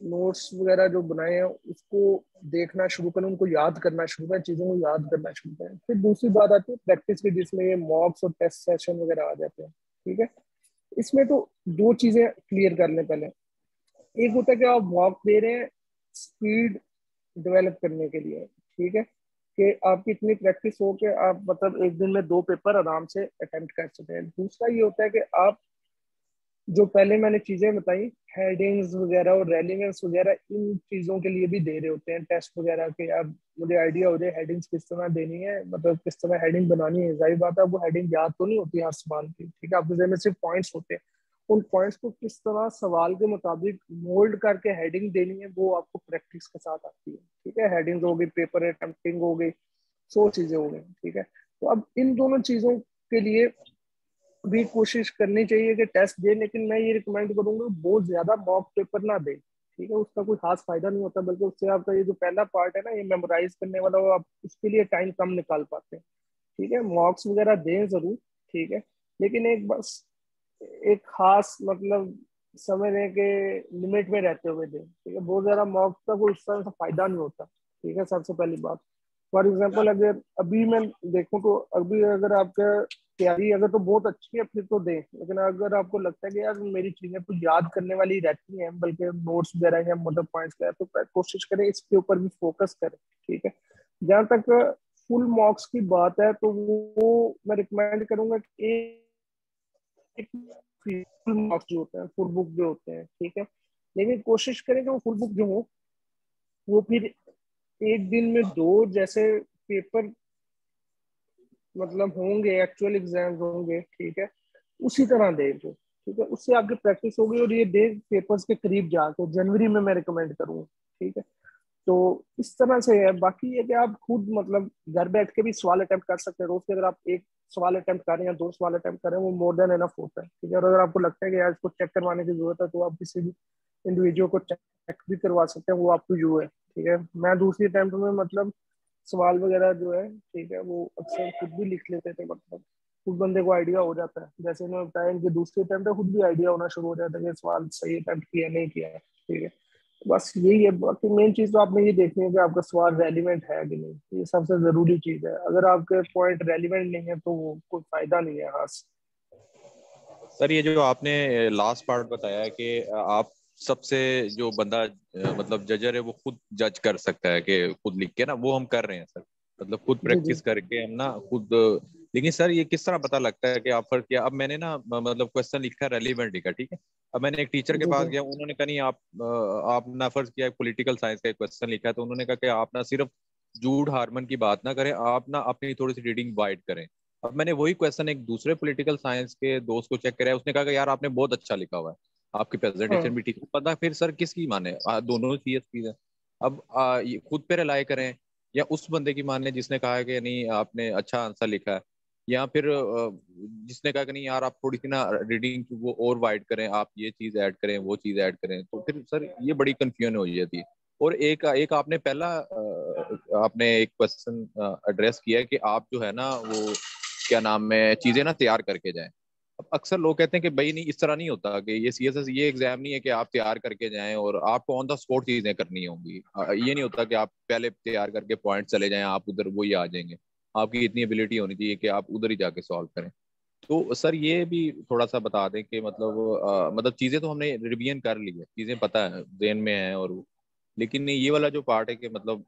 नोट्स वगैरह जो बनाए हैं उसको देखना शुरू करें, उनको याद करना शुरू करें, चीजों को याद करना शुरू करें। फिर दूसरी बात आती है प्रैक्टिस की, जिसमें ये मॉक्स और टेस्ट सेशन वगैरह आ जाते हैं, ठीक है। इसमें तो दो चीजें क्लियर कर लें पहले। एक होता है कि आप मॉक दे रहे हैं स्पीड डेवलप करने के लिए, ठीक है, कि आपकी इतनी प्रैक्टिस हो कि आप मतलब एक दिन में दो पेपर आराम से अटेम्प्ट कर सकें। दूसरा ये होता है कि आप जो पहले मैंने चीजें बताई, हेडिंग्स वगैरह और रेलिवेंस वगैरह, इन चीजों के लिए भी दे रहे होते हैं टेस्ट वगैरह के। अब मुझे आइडिया हो जाए हेडिंग्स किस तरह देनी है, मतलब किस तरह हेडिंग बनानी है, जाहिर बात है वो हेडिंग याद तो नहीं होती हर सवाल की, ठीक है, आपके जहन में सिर्फ पॉइंट्स होते हैं। उन पॉइंट्स को किस तरह सवाल के मुताबिक मोल्ड करके हेडिंग देनी है वो आपको प्रैक्टिस के साथ आती है, ठीक है। हेडिंग हो गई, पेपर अटेम्प्टिंग हो गई, 100 चीजें हो गई, ठीक है। तो अब इन दोनों चीजों के लिए भी कोशिश करनी चाहिए कि टेस्ट दे, लेकिन मैं ये रिकमेंड करूंगा बहुत ज्यादा मॉक पेपर ना दे, ठीक है, उसका कोई खास फायदा नहीं होता, बल्कि उससे आपका ये जो पहला पार्ट है ना, ये मेमोराइज करने वाला, वो आप उसके लिए टाइम कम निकाल पाते हैं। ठीक है, मॉक्स वगैरह दें जरूर, ठीक है, लेकिन एक बस एक खास मतलब समझने के लिमिट में रहते हुए दें। ठीक है, बहुत ज्यादा मॉक्स का कोई उस तरह से फायदा नहीं होता। ठीक है, सबसे पहली बात। फॉर एग्जाम्पल अगर अभी मैं देखूं तो अभी अगर आपका तैयारी अगर तो बहुत अच्छी है फिर तो दें, लेकिन अगर आपको लगता है कि यार मेरी चीजें कुछ याद करने वाली रहती हैं, बल्कि नोट्स वगैरह या मोटर पॉइंट्स वगैरह, तो कोशिश करें इसके ऊपर भी फोकस करें। ठीक है, जहाँ तक फुल मार्क्स की बात है तो वो मैं रिकमेंड करूंगा कि एक फुल मार्क्स जो होते हैं, फुल बुक जो होते हैं, ठीक है, लेकिन कोशिश करें कि वो फुल बुक जो हो वो फिर एक दिन में दो जैसे पेपर मतलब होंगे, एक्चुअल एग्जाम्स होंगे, ठीक है, उसी तरह दे दो। ठीक है, उससे आपकी प्रैक्टिस होगी और ये डे पेपर्स के करीब जाके जनवरी में मैं रिकमेंड करूंगा। ठीक है, तो इस तरह से है। बाकी ये कि आप खुद मतलब घर बैठ के भी सवाल अटेम्प्ट कर सकते हैं रोज के। अगर आप एक सवाल अटेम्प्ट कर रहे हैं या दो सवाल अटेम्प्ट कर रहे हैं, वो मोर देन एनफ होता है। ठीक है, और अगर आपको लगता है कि यार इसको चेक करवाने की जरूरत है, तो आप किसी भी इंडिविजुअल को चेक भी करवा सकते हैं, वो आपको जो है। ठीक है, मैं दूसरी अटेम्प्ट में मतलब सवाल वगैरह जो है, ठीक है, वो अक्सर खुद भी लिख लेते थे। मतलब खुद बंदे को आइडिया हो जाता है, जैसे मैंने बताया इनकी दूसरी अटेम्प्ट है, खुद भी आइडिया होना शुरू हो जाता है कि सवाल सही अटेम्प्ट किया नहीं किया है। ठीक है, बस यही है। बाकी मेन चीज तो आपने ये देखनी है कि आपका सवाल रेलिवेंट है कि नहीं, ये सबसे जरूरी चीज है। अगर आपके पॉइंट रेलिवेंट नहीं है तो वो कोई फायदा नहीं है खास। सर ये जो आपने लास्ट पार्ट बताया है कि आप सबसे जो बंदा मतलब जजर है वो खुद जज कर सकता है कि खुद लिख के ना, वो हम कर रहे हैं सर, मतलब खुद जी जी प्रैक्टिस करके हम ना खुद। लेकिन सर ये किस तरह पता लगता है कि आप फर्क किया? अब मैंने ना मतलब क्वेश्चन लिखा, रेलिवेंट लिखा, ठीक है, अब मैंने एक टीचर के जी पास जी गया, उन्होंने कहा नहीं आप ना फर्ज किया पॉलिटिकल साइंस का एक क्वेश्चन लिखा है, तो उन्होंने कहा कि आप ना सिर्फ जूड हारमन की बात ना करें, आप ना अपनी थोड़ी सी रीडिंग वाइड करें। अब मैंने वही क्वेश्चन एक दूसरे पॉलिटिकल साइंस के दोस्त को चेक कराया, उसने कहा कि यार आपने बहुत अच्छा लिखा हुआ है, आपकी प्रेजेंटेशन हाँ भी ठीक है। पता फिर सर किसकी माने? दोनों सीएसपी है। अब ये खुद पे रिलाई करें या उस बंदे की माने जिसने कहा है कि नहीं आपने अच्छा आंसर लिखा है, या फिर जिसने कहा कि नहीं यार आप थोड़ी सी ना रीडिंग वो और वाइड करें, आप ये चीज ऐड करें वो चीज ऐड करें, तो फिर सर ये बड़ी कंफ्यूजन हो जाती है। और एक एक आपने पहला आपने एक क्वेश्चन एड्रेस किया है कि आप जो है ना वो क्या नाम है चीजें ना तैयार करके जाएं। अब अक्सर लोग कहते हैं कि भाई नहीं, इस तरह नहीं होता कि ये सीएसएस ये एग्जाम नहीं है कि आप तैयार करके जाएं और आपको ऑन द स्पॉट चीजें करनी होंगी। ये नहीं होता कि आप पहले तैयार करके पॉइंट चले जाएं, आप उधर वही आ जाएंगे। आपकी इतनी एबिलिटी होनी चाहिए कि आप उधर ही जाके सॉल्व करें। तो सर ये भी थोड़ा सा बता दें कि मतलब मतलब चीजें तो हमने रिवीजन कर ली है, चीजें पता है ब्रेन में है, और लेकिन ये वाला जो पार्ट है कि मतलब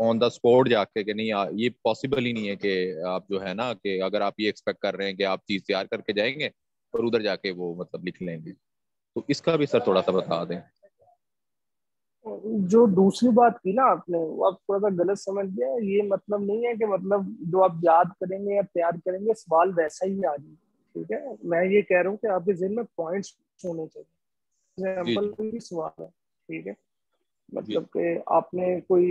ऑन द स्पॉट जाके कि नहीं ये पॉसिबल ही नहीं है कि आप जो है ना कि अगर आप ये एक्सपेक्ट कर रहे हैं कि आप चीज तैयार करके जाएंगे और उधर जाके वो मतलब लिख लेंगे, तो इसका भी सर थोड़ा सा बता दें। जो दूसरी बात की ना आपने, वो आप थोड़ा सा गलत समझ गया। ये मतलब नहीं है कि मतलब जो आप याद करेंगे या तैयार करेंगे सवाल वैसा ही आ जाए। ठीक है, मैं ये कह रहा हूँ कि आपके जिन में पॉइंट्स होने चाहिए। जी एग्जाम्पल जी की सवाल है, ठीक है, जी मतलब कि आपने कोई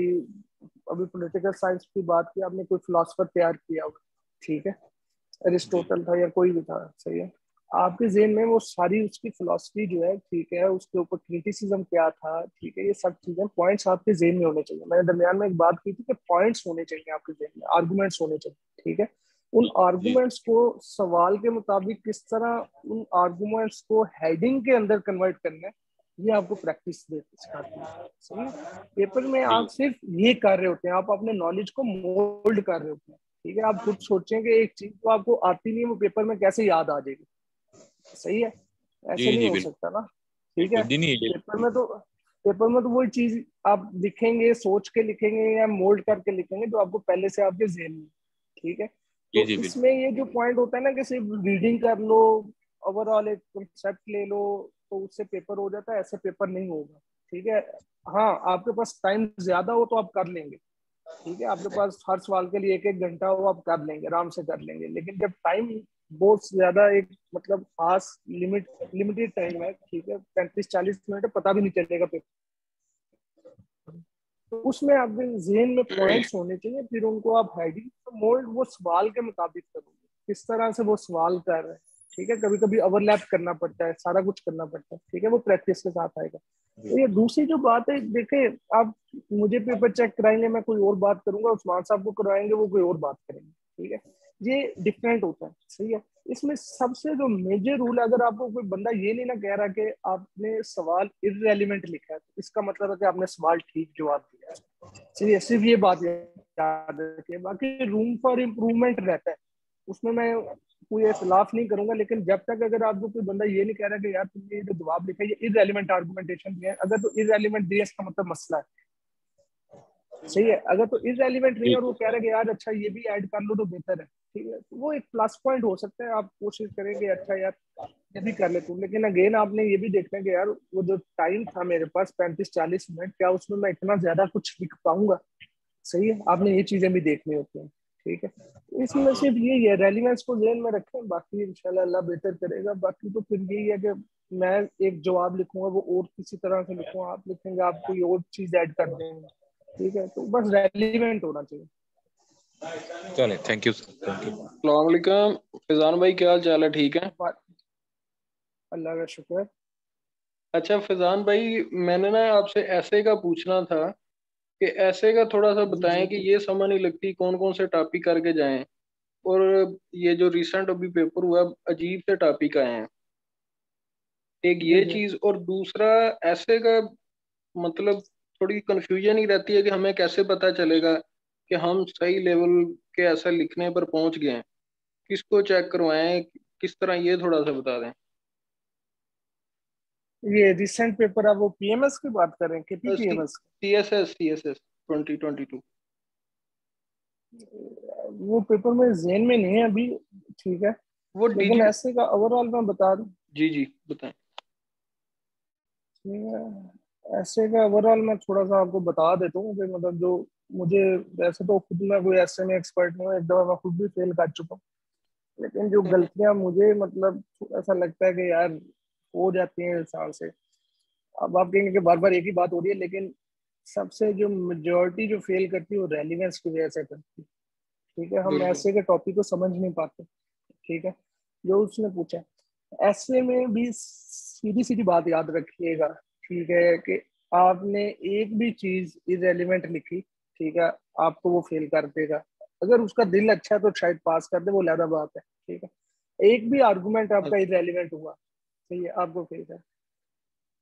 अभी पॉलिटिकल साइंस की बात की, आपने कोई फिलोसफर तैयार किया हुआ, ठीक है, जी अरिस्टोटल था या कोई भी था, सही है, आपके जेहन में वो सारी उसकी फिलोसफी जो है, ठीक है, उसके ऊपर क्रिटिसिज्म क्या था, ठीक है, ये सब चीजें पॉइंट्स आपके जेहन में होने चाहिए। मैंने दरमियान में एक बात की थी कि पॉइंट्स होने चाहिए आपके जेहन में, आर्गुमेंट्स होने चाहिए। ठीक है, उन जी आर्गुमेंट्स को सवाल के मुताबिक किस तरह उन आर्गुमेंट्स को हेडिंग के अंदर कन्वर्ट करना है, ये आपको प्रैक्टिस सिखाती है। सही है, पेपर में जी आप सिर्फ ये कर रहे होते हैं, आप अपने नॉलेज को मोल्ड कर रहे होते हैं। ठीक है, आप खुद सोचें कि एक चीज तो आपको आती नहीं है, वो पेपर में कैसे याद आ जाएगी। सही है, ऐसे जी नहीं जी हो बिल्कुल सकता ना। ठीक है, बिल्कुल जी, नहीं ये पेपर में तो वही चीज आप लिखेंगे, सोच के लिखेंगे या मोल्ड करके लिखेंगे जो आपको पहले से आपके जेहन में। ठीक है, जी तो जी इसमें बिल्कुल ये जो पॉइंट होता है ना कि सिर्फ रीडिंग कर लो, ओवरऑल एक कंसेप्ट ले लो, तो उससे पेपर हो जाता है, ऐसे पेपर नहीं होगा। ठीक है, हाँ आपके पास टाइम ज्यादा हो तो आप कर लेंगे। ठीक है, आपके पास हर सवाल के लिए एक एक घंटा हो, आप कर लेंगे, आराम से कर लेंगे। लेकिन जब टाइम बहुत ज्यादा एक मतलब खास लिमिटेड टाइम है, ठीक है, 35-40 मिनट है, पता भी नहीं चलेगा पेपर, तो उसमें आपके जेहन में पॉइंट्स होने चाहिए। फिर उनको आप हेडिंग मोल्ड वो सवाल के मुताबिक करोगे, किस तरह से वो सवाल कर रहे हैं। ठीक है, कभी कभी ओवरलैप करना पड़ता है, सारा कुछ करना पड़ता है, ठीक है, वो प्रैक्टिस के साथ आएगा। तो ये दूसरी जो बात है, देखे आप मुझे पेपर चेक कराएंगे, मैं कोई और बात करूंगा, उस्मान साहब को करवाएंगे वो कोई और बात करेंगे, ठीक है, ये डिफरेंट होता है, सही है। इसमें सबसे जो मेजर रूल है, अगर आपको कोई बंदा ये नहीं ना कह रहा कि आपने सवाल इररेलेवेंट लिखा है, तो इसका मतलब है कि आपने सवाल ठीक जवाब दिया है, सही है, सिर्फ ये बात याद रखिए। बाकी रूम फॉर इम्प्रूवमेंट रहता है, उसमें मैं कोई इख्तिलाफ नहीं करूंगा, लेकिन जब तक अगर आपको कोई बंदा ये नहीं कह रहा कि यार तुमने ये जो जवाब लिखा है ये इररेलेवेंट आर्गुमेंटेशन दिया है, अगर तो इररेलेवेंट दिया इसका मतलब मसला है, सही है। अगर तो इररेलेवेंट नहीं है और वो कह रहा है कि यार अच्छा ये भी ऐड कर लो तो बेहतर है, ठीक है, तो वो एक प्लस पॉइंट हो सकता है, आप कोशिश करेंगे अच्छा यार ये भी कर लेते हूँ, लेकिन अगेन आपने ये भी देखना है कि यार वो जो टाइम था मेरे पास 35-40 मिनट, क्या उसमें मैं इतना ज्यादा कुछ लिख पाऊंगा, सही है, आपने ये चीजें भी देखनी होती हैं, ठीक है। तो इसमें सिर्फ यही है, रेलिवेंस को ध्यान में रखें, बाकी इंशाल्लाह अल्लाह बेहतर करेगा। बाकी तो फिर यही है कि मैं एक जवाब लिखूंगा वो और किसी तरह से लिखूंगा, आप लिखेंगे आप कोई और चीज ऐड कर देंगे, ठीक है, तो बस रेलिवेंट होना चाहिए। चले, thank you sir, thank you. अस्सलाम वालेकुम फैजान भाई, क्या हाल चाल है? ठीक है, अल्लाह का शुक्र। अच्छा फैजान भाई, मैंने ना आपसे ऐसे का पूछना था कि ऐसे का थोड़ा सा जी जी बताएं कि ये समझ नहीं लगती कौन कौन से टॉपिक करके जाएं, और ये जो रिसेंट अभी पेपर हुआ अजीब से टॉपिक आए हैं, एक जी ये जी। चीज, और दूसरा ऐसे का मतलब थोड़ी कंफ्यूजन ही रहती है कि हमें कैसे पता चलेगा कि हम सही लेवल के ऐसा लिखने पर पहुंच गए हैं, किसको चेक करवाएं, किस तरह, ये थोड़ा सा बता दें। ये रिसेंट पेपर आप वो पीएमएस की बात करें कि पीपीएमएस? C S S 2022। वो पेपर में जेन में नहीं है अभी, ठीक है, वो लेकिन डिजिट, ऐसे का ओवरऑल मैं बता दूं, जी जी बताएं। ठीक है, ऐसे का ओवरऑल मैं थोड़ा सा आपको बता देता हूँ कि मतलब जो मुझे, वैसे तो खुद मैं कोई ऐसे में एक्सपर्ट नहीं हूँ, एक दफा मैं खुद भी फेल कर चुका हूँ, लेकिन जो गलतियां मुझे मतलब ऐसा लगता है कि यार हो जाती हैं इंसान से, अब आप कहेंगे कि बार बार एक ही बात हो रही है, लेकिन सबसे जो मेजोरिटी जो फेल करती है वो रेलिवेंस की वजह से करती है, ठीक है, हम बिल्कुल। ऐसे के टॉपिक को समझ नहीं पाते, ठीक है। जो उसने पूछा, ऐसे में भी सीधी सीधी बात याद रखिएगा, ठीक है, कि आपने एक भी चीज इरेलीवेंट लिखी, ठीक है, आपको वो फेल कर देगा। अगर उसका दिल अच्छा है तो शायद पास कर दे, वो अलग बात है, ठीक है। एक भी आर्गुमेंट आपका इरेलीवेंट हुआ, सही है, आपको फेल कर,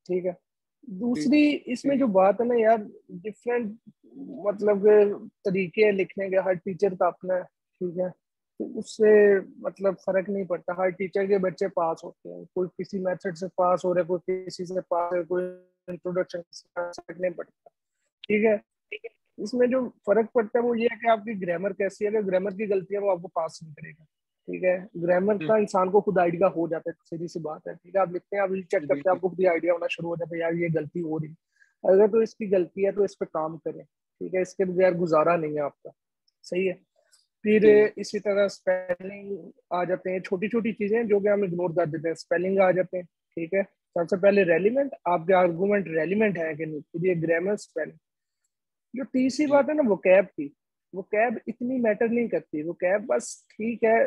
ठीक है। ठीक दूसरी इसमें जो बात है ना यार, डिफरेंट मतलब के तरीके हैं लिखने के, हर टीचर का अपना है, ठीक है, तो उससे मतलब फर्क नहीं पड़ता, हर टीचर के बच्चे पास होते हैं, कोई किसी मेथड से पास हो रहा है, कोई किसी से पास है, कोई इंट्रोडक्शन से फर्क नहीं पड़ता, ठीक है। इसमें जो फर्क पड़ता है वो ये है कि आपकी ग्रामर कैसी है, अगर ग्रामर की गलती है वो आपको पास नहीं करेगा, ठीक है। ग्रामर है। का इंसान को खुद आइडिया हो जाता है, सीधी सी बात है, ठीक है, आप लिखते हैं, आप चेक जी करते हैं, जी आपको खुद आइडिया होना शुरू हो जाता है यार ये गलती हो रही है, अगर तो इसकी गलती है तो इस पर काम करें, ठीक है, इसके बगैर गुजारा नहीं है आपका, सही है। फिर जी इसी तरह स्पेलिंग आ जाते हैं, छोटी छोटी चीजें जो कि हम इग्नोर कर देते हैं, स्पेलिंग आ जाते हैं, ठीक है। सबसे पहले रेलिवेंट, आपके आर्गूमेंट रेलिवेंट है कि नहीं, फिर ये ग्रामर, स्पेलिंग। जो तीसरी जी बात है ना वो कैब की, वो कैब इतनी मैटर नहीं करती, वो कैब बस ठीक है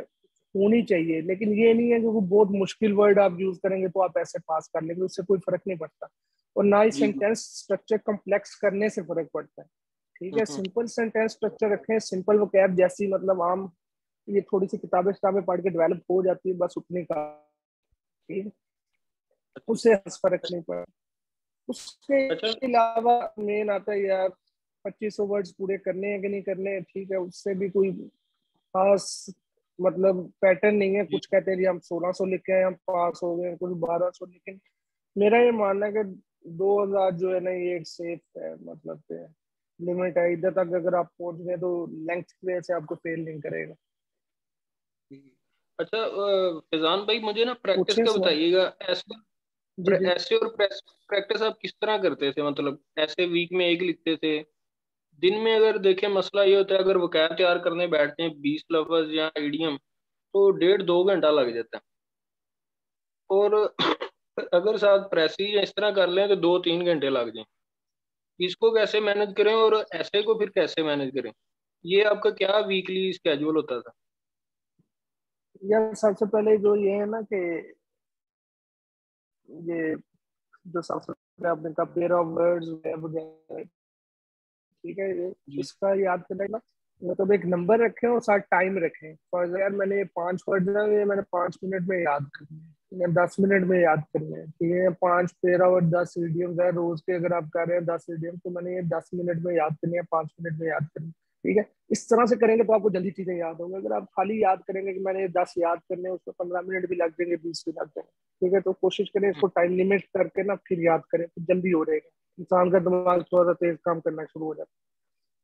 होनी चाहिए, लेकिन ये नहीं है कि वो बहुत मुश्किल वर्ड आप यूज करेंगे तो आप ऐसे पास कर लेंगे, उससे कोई फर्क नहीं पड़ता। और ना ही जी। सेंटेंस स्ट्रक्चर कम्प्लेक्स करने से फर्क पड़ता है, ठीक है, हम्म। सिंपल सेंटेंस स्ट्रक्चर रखें, सिंपल वो कैब जैसी मतलब आम ये थोड़ी सी किताबें किताबें पढ़ के डेवलप हो जाती है, बस उतनी का, ठीक है, उससे फर्क नहीं पड़ता। उसके अच्छा। अलावा मेन आता है यार 2500 वर्ड्स पूरे करने हैं कि नहीं करने हैं, ठीक है, उससे भी कोई खास मतलब पैटर्न नहीं है, जी कुछ कहते हैं जी हम 1600 लिखे हैं हम पास हो गए, कुछ 1200, लेकिन मेरा ये मानना है कि 2000 जो है ना ये एक सेफ है, मतलब लिमिट है, इधर तक अगर आप पहुंच गए तो लेंथ की वजह से आपको फेल नहीं करेगा। जी। अच्छा फैजान भाई, मुझे ना प्रैक्टिस पूछिए का सवाल। बताइएगा। ऐसे जी जी। ऐसे और प्रैक्टिस आप किस तरह करते थे? मतलब ऐसे वीक में एक लिखते थे, दिन में अगर देखें मसला ये होता है, अगर वोकैब तैयार करने बैठते हैं 20 लफ्ज या इडियम, तो 1.5-2 घंटा लग जाता है, और अगर साथ प्रेसी या इस तरह कर लें तो 2-3 घंटे लग जाएं। इसको कैसे मैनेज करें और ऐसे को फिर कैसे मैनेज करें? ये आपका क्या वीकली स्केड्यूल होता था? यार सबसे पहले जो ये है ना कि ये जो सबसे पहले आपने कहा पेयर ऑफ वर्ड्स वगैरह, ठीक है, ये जी। इसका याद करना है ना, मतलब एक नंबर रखें और साथ टाइम रखें। फॉर यार मैंने 5 वर्ड है, ये मैंने 5 मिनट में याद करने हैं या 10 मिनट में याद करने हैं, ठीक है। 5 पेयर और 10 इडियम्स है रोज के, अगर आप कर रहे हैं 10 इडियम, तो मैंने ये 10 मिनट में याद करनी है, 5 मिनट में याद करनी है, ठीक है। इस तरह से करेंगे तो आपको जल्दी चीजें याद होंगी। अगर आप खाली याद करेंगे कि मैंने ये 10 याद करने हैं, उसमें 15 मिनट भी लग जाएंगे, 20 भी लग जाएंगे, ठीक है। तो कोशिश करें इसको टाइम लिमिट करके ना फिर याद करें, तो जल्दी हो जाएगा, इंसान का दिमाग थोड़ा सा तेज काम करना शुरू हो जाता है।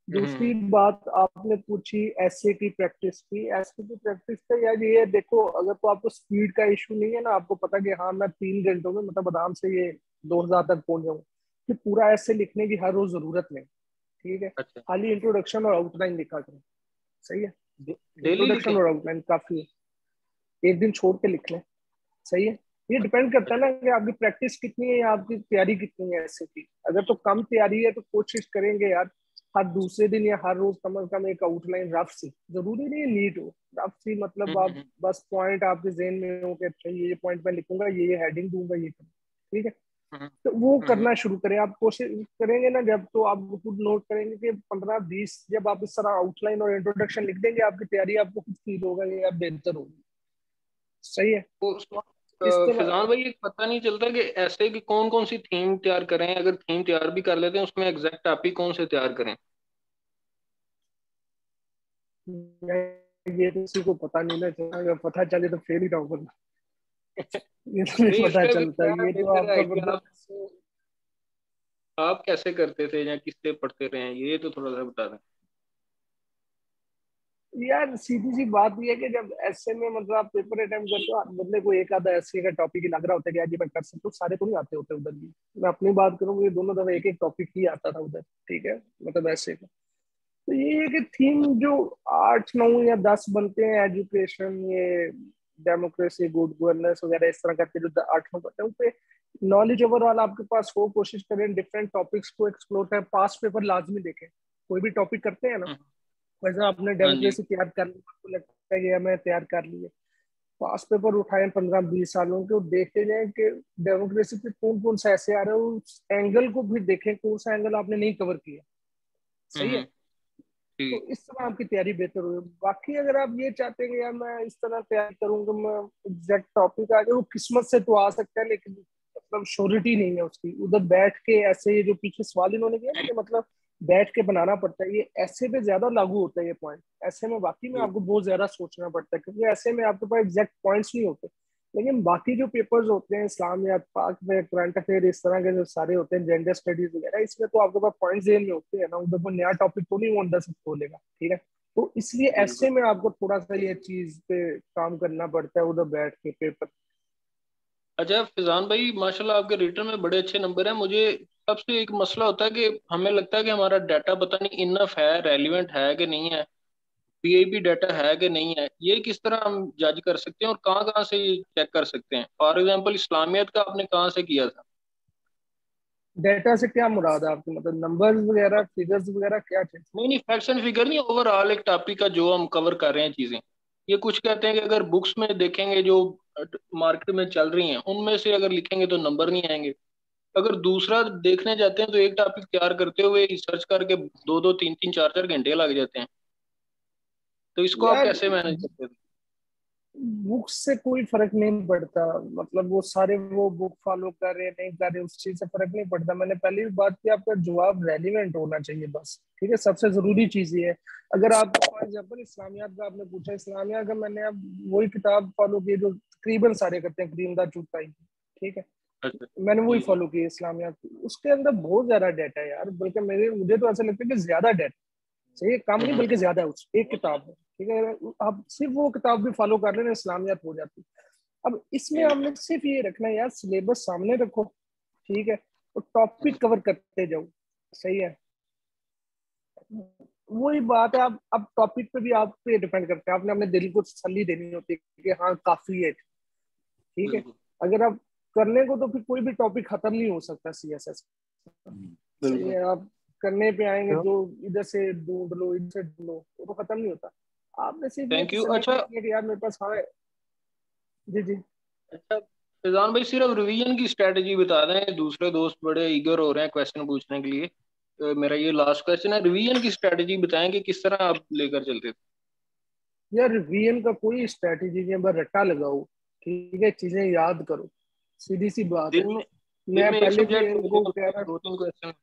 दूसरी बात आपने पूछी ऐसे की प्रैक्टिस की, ऐसे की प्रैक्टिस का यार ये है, देखो अगर तो आपको स्पीड का इशू नहीं है ना, आपको पता कि हाँ मैं 3 घंटों में मतलब आराम से ये 2000 तक पहुंच जाऊँ, कि पूरा ऐसे लिखने की हर रोज जरूरत नहीं, ठीक है। अच्छा, खाली इंट्रोडक्शन और आउटलाइन लिखा करें, सही है। डेली लिखें? इंट्रोडक्शन और आउटलाइन काफी है, एक दिन छोड़ के लिख लें, सही है। ये डिपेंड करता है अच्छा। ना कि आपकी प्रैक्टिस कितनी है या आपकी तैयारी कितनी है ऐसे की। अगर तो कम तैयारी है तो कोशिश करेंगे यार हर दूसरे दिन या हर रोज कम से कम एक आउटलाइन रफ सी, जरूरी नहीं है नीट हो, रफ सी, मतलब आप बस पॉइंट आपके जेहन में हो कि अच्छा ये पॉइंट मैं लिखूंगा, ये हेडिंग दूंगा, ये करूंगा, ठीक है। तो वो करना शुरू करें आप, कोशिश करेंगे ना जब, तो आप खुद नोट करेंगे कि 15-20 जब आप इस तरह आउटलाइन और इंट्रोडक्शन लिख देंगे, आपकी तैयारी आपको खुद फील होगा कि यार बेहतर होगी, सही है। तो इस तरह फिजान भाई, एक पता नहीं चलता कि ऐसे की कौन कौन सी थीम तैयार करें। अगर थीम तैयार भी कर लेते हैं, उसमें एग्जैक्ट टॉपिक कौन से तैयार करें? ये तो किसी को पता नहीं ना चला, अगर पता चले तो फेल ही रहा होगा। ये तो नहीं नहीं, पता इसका भी चलता, क्या ये तो नेचर आपका है कि मतलब आप कैसे करते थे या किससे पढ़ते रहे हैं, ये तो थोड़ा सा बता दें। यार सीधी सी बात ये है कि जब ऐसे में मतलब आप पेपर अटेम्प्ट करते हो, बंदे को एक आधा ऐसे का टॉपिक ही लग रहा होता है कि आज ये मैं कर सकता हूँ, सारे तो नहीं आते होते उधर भी। मैं अपनी बात करूँ, ये दोनों दफा एक एक टॉपिक ही आता था उधर, ठीक है, मतलब ऐसे का। तो ये है कि थीम जो 8 9 या 10 बनते हैं, एजुकेशन, ये डेमोक्रेसी, गुड गवर्नेंस वगैरह, इस तरह करके जो 8 9 बनते हैं, उन पे नॉलेज ओवरऑल आपके पास हो, कोशिश करें डिफरेंट टॉपिक्स को एक्सप्लोर करें। पास्ट पेपर लाजमी देखें, कोई भी टॉपिक करते हैं ना, हम्म, वैसे आपने हाँ जी। डेमोक्रेसी तैयार कर ली, आपको लगता है कि मैं तैयार कर ली है, पास्ट पेपर उठाएं 15 20 सालों के, और देखते जाएं कि डेमोक्रेसी पे कौन कौन सा ऐसे आ रहा है, उस एंगल को भी देखें, कौन सा एंगल आपने नहीं कवर किया, सही है। तो ठीक। इस तरह आपकी तैयारी बेहतर होगी। बाकी अगर आप ये चाहते हैं कि यार मैं इस तरह तैयारी करूंगा, मैं एग्जैक्ट टॉपिक आ जाए, वो किस्मत से तो आ सकता है, लेकिन मतलब श्योरिटी नहीं है उसकी। उधर बैठ के ऐसे, ये जो पीछे सवाल इन्होंने किया ना कि मतलब बैठ के बनाना पड़ता है, ये ऐसे पे ज्यादा लागू होता है ये पॉइंट। ऐसे में वाकई में आपको बहुत ज्यादा सोचना पड़ता है, क्योंकि ऐसे में आपके पास एग्जैक्ट पॉइंट्स नहीं होते। लेकिन बाकी जो पेपर्स होते हैं, इस्लाम या पाक में, करंट अफेयर, इस तरह के जो सारे होते हैं, जेंडर स्टडीज वगैरह, इसमें तो आपके पास पॉइंट जेन में होते हैं ना, उधर कोई नया टॉपिक तो नहीं वो अंदर से खोलेगा, ठीक है। तो इसलिए बिल्कुल। ऐसे में आपको थोड़ा सा ये चीज पे काम करना पड़ता है, उधर बैठ के पेपर। अच्छा फिजान भाई, माशाल्लाह आपके रिटर्न में बड़े अच्छे नंबर हैं। मुझे सबसे एक मसला होता है कि हमें लगता है कि हमारा डाटा पता नहीं इनफ है, रेलिवेंट है कि नहीं है, पीआईबी डाटा है कि नहीं है। ये किस तरह हम जज कर सकते हैं और कहाँ कहाँ से चेक कर सकते हैं? फॉर एग्जांपल इस्लामियत का आपने कहाँ से किया था? डेटा से क्या मुराद है आपकी, मतलब नंबर्स वगैरह, फिगर्स वगैरह, क्या चीज? नहीं नहीं, फैक्ट्स एंड फिगर नहीं, ओवरऑल एक टॉपिक का जो हम कवर कर रहे हैं चीजें। ये कुछ कहते हैं कि अगर बुक्स में देखेंगे जो मार्केट में चल रही हैं, उनमें से अगर लिखेंगे तो नंबर नहीं आएंगे। अगर दूसरा देखने जाते हैं तो एक टॉपिक तैयार करते हुए सर्च करके 2 2 3 3 4 4 घंटे लग जाते हैं। तो इसको आप यार कैसे मैनेज करते थे? बुक से कोई फर्क नहीं पड़ता, मतलब वो सारे वो बुक फॉलो कर रहे हैं नहीं कर रहे, उस चीज से फर्क नहीं पड़ता। मैंने पहले भी बात की, आपका जवाब रेलिवेंट होना चाहिए बस, ठीक है, सबसे जरूरी चीज ये है। अगर आप फॉर एग्जाम्पल इस्लामियात का आपने पूछा, इस्लामिया का मैंने अब वही किताब फॉलो की जो तकरीबन सारे करते हैं, करीमदार चुगताई की, ठीक है। अच्छा। मैंने वही जी जी। फॉलो की इस्लामियात की। उसके अंदर बहुत ज्यादा डाटा है यार, बल्कि मुझे तो ऐसा लगता है कि ज्यादा डाटा, सही, कम नहीं हम्म बल्कि ज्यादा है उस एक किताब में, ठीक है। आप सिर्फ वो किताब भी फॉलो कर लेना, इस्लामियात हो जाती है। अब इसमें ठीक हमने सिर्फ ये रखना है यार, सिलेबस सामने रखो, ठीक है, और टॉपिक कवर करते जाओ, सही है। वही बात है, अब टॉपिक पे भी आप पे डिपेंड करता है, आपने अपने दिल को तसल्ली देनी होती है कि हाँ काफी है, ठीक है। बिल्कुल। अगर आप करने को, तो फिर कोई भी टॉपिक खत्म नहीं हो सकता सीएसएस, सही बिल्कुल। है। आप करने पे आएंगे तो जो इधर से ढूंढ लो, इधर से ढूंढ लो, वो तो खत्म नहीं होता। आपने सिर्फ ये थैंक यू। तसल्ली अच्छा, देनी है कि यार मेरे पास हाँ है। जी जी। अच्छा फैजान भाई, सिर्फ रिवीजन की स्ट्रेटजी बता दें, दूसरे दोस्त बड़े ईगर हो रहे हैं क्वेश्चन पूछने के लिए। मेरा ये लास्ट क्वेश्चन है, रिवीजन की स्ट्रेटजी बताएं कि किस तरह आप लेकर चलते थे। यार वीएन का कोई स्ट्रेटेजी नहीं है, बस रट्टा लगाओ, ठीक है, चीजें याद करो, सीधी सी बात है। दिन में दिन मैं में एक पहले भी सब्जेक्ट इनको कह रहा, दो तीन क्वेश्चन।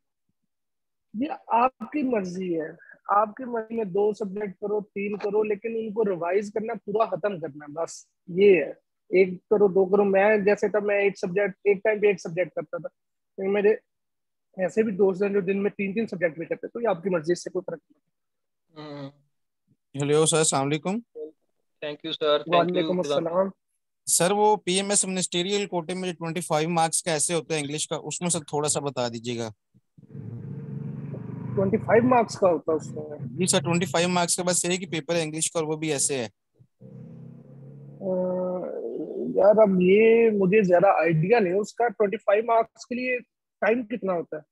ये आपकी मर्जी है, आपकी मर्जी में 2 सब्जेक्ट करो, 3 करो, लेकिन उनको रिवाइज करना, पूरा खत्म करना, बस ये है। 1 करो 2 करो, मैं जैसे तब मैं एक टाइम पे एक सब्जेक्ट करता था, लेकिन मेरे ऐसे भी दोस्त हैं जो दिन में 3 3 सब्जेक्ट भी करते, तो ये आपकी मर्जी, इससे कोई फर्क हेलो सर, अस्सलाम वालेकुम। थैंक यू सर, नहीं। थैंक यू वालेकुम फैजान। अस्सलाम। सर वो पीएमएस मिनिस्टेरियल कोटे में जो 25 मार्क्स का ऐसे होता है इंग्लिश का, उसमें सर थोड़ा सा बता दीजिएगा। 25 मार्क्स का होता है उसमें? जी सर, 25 मार्क्स का बस एक ही पेपर है इंग्लिश का, और वो भी ऐसे है। यार अब ये मुझे जरा आइडिया नहीं है उसका। 25 मार्क्स के लिए टाइम कितना होता है?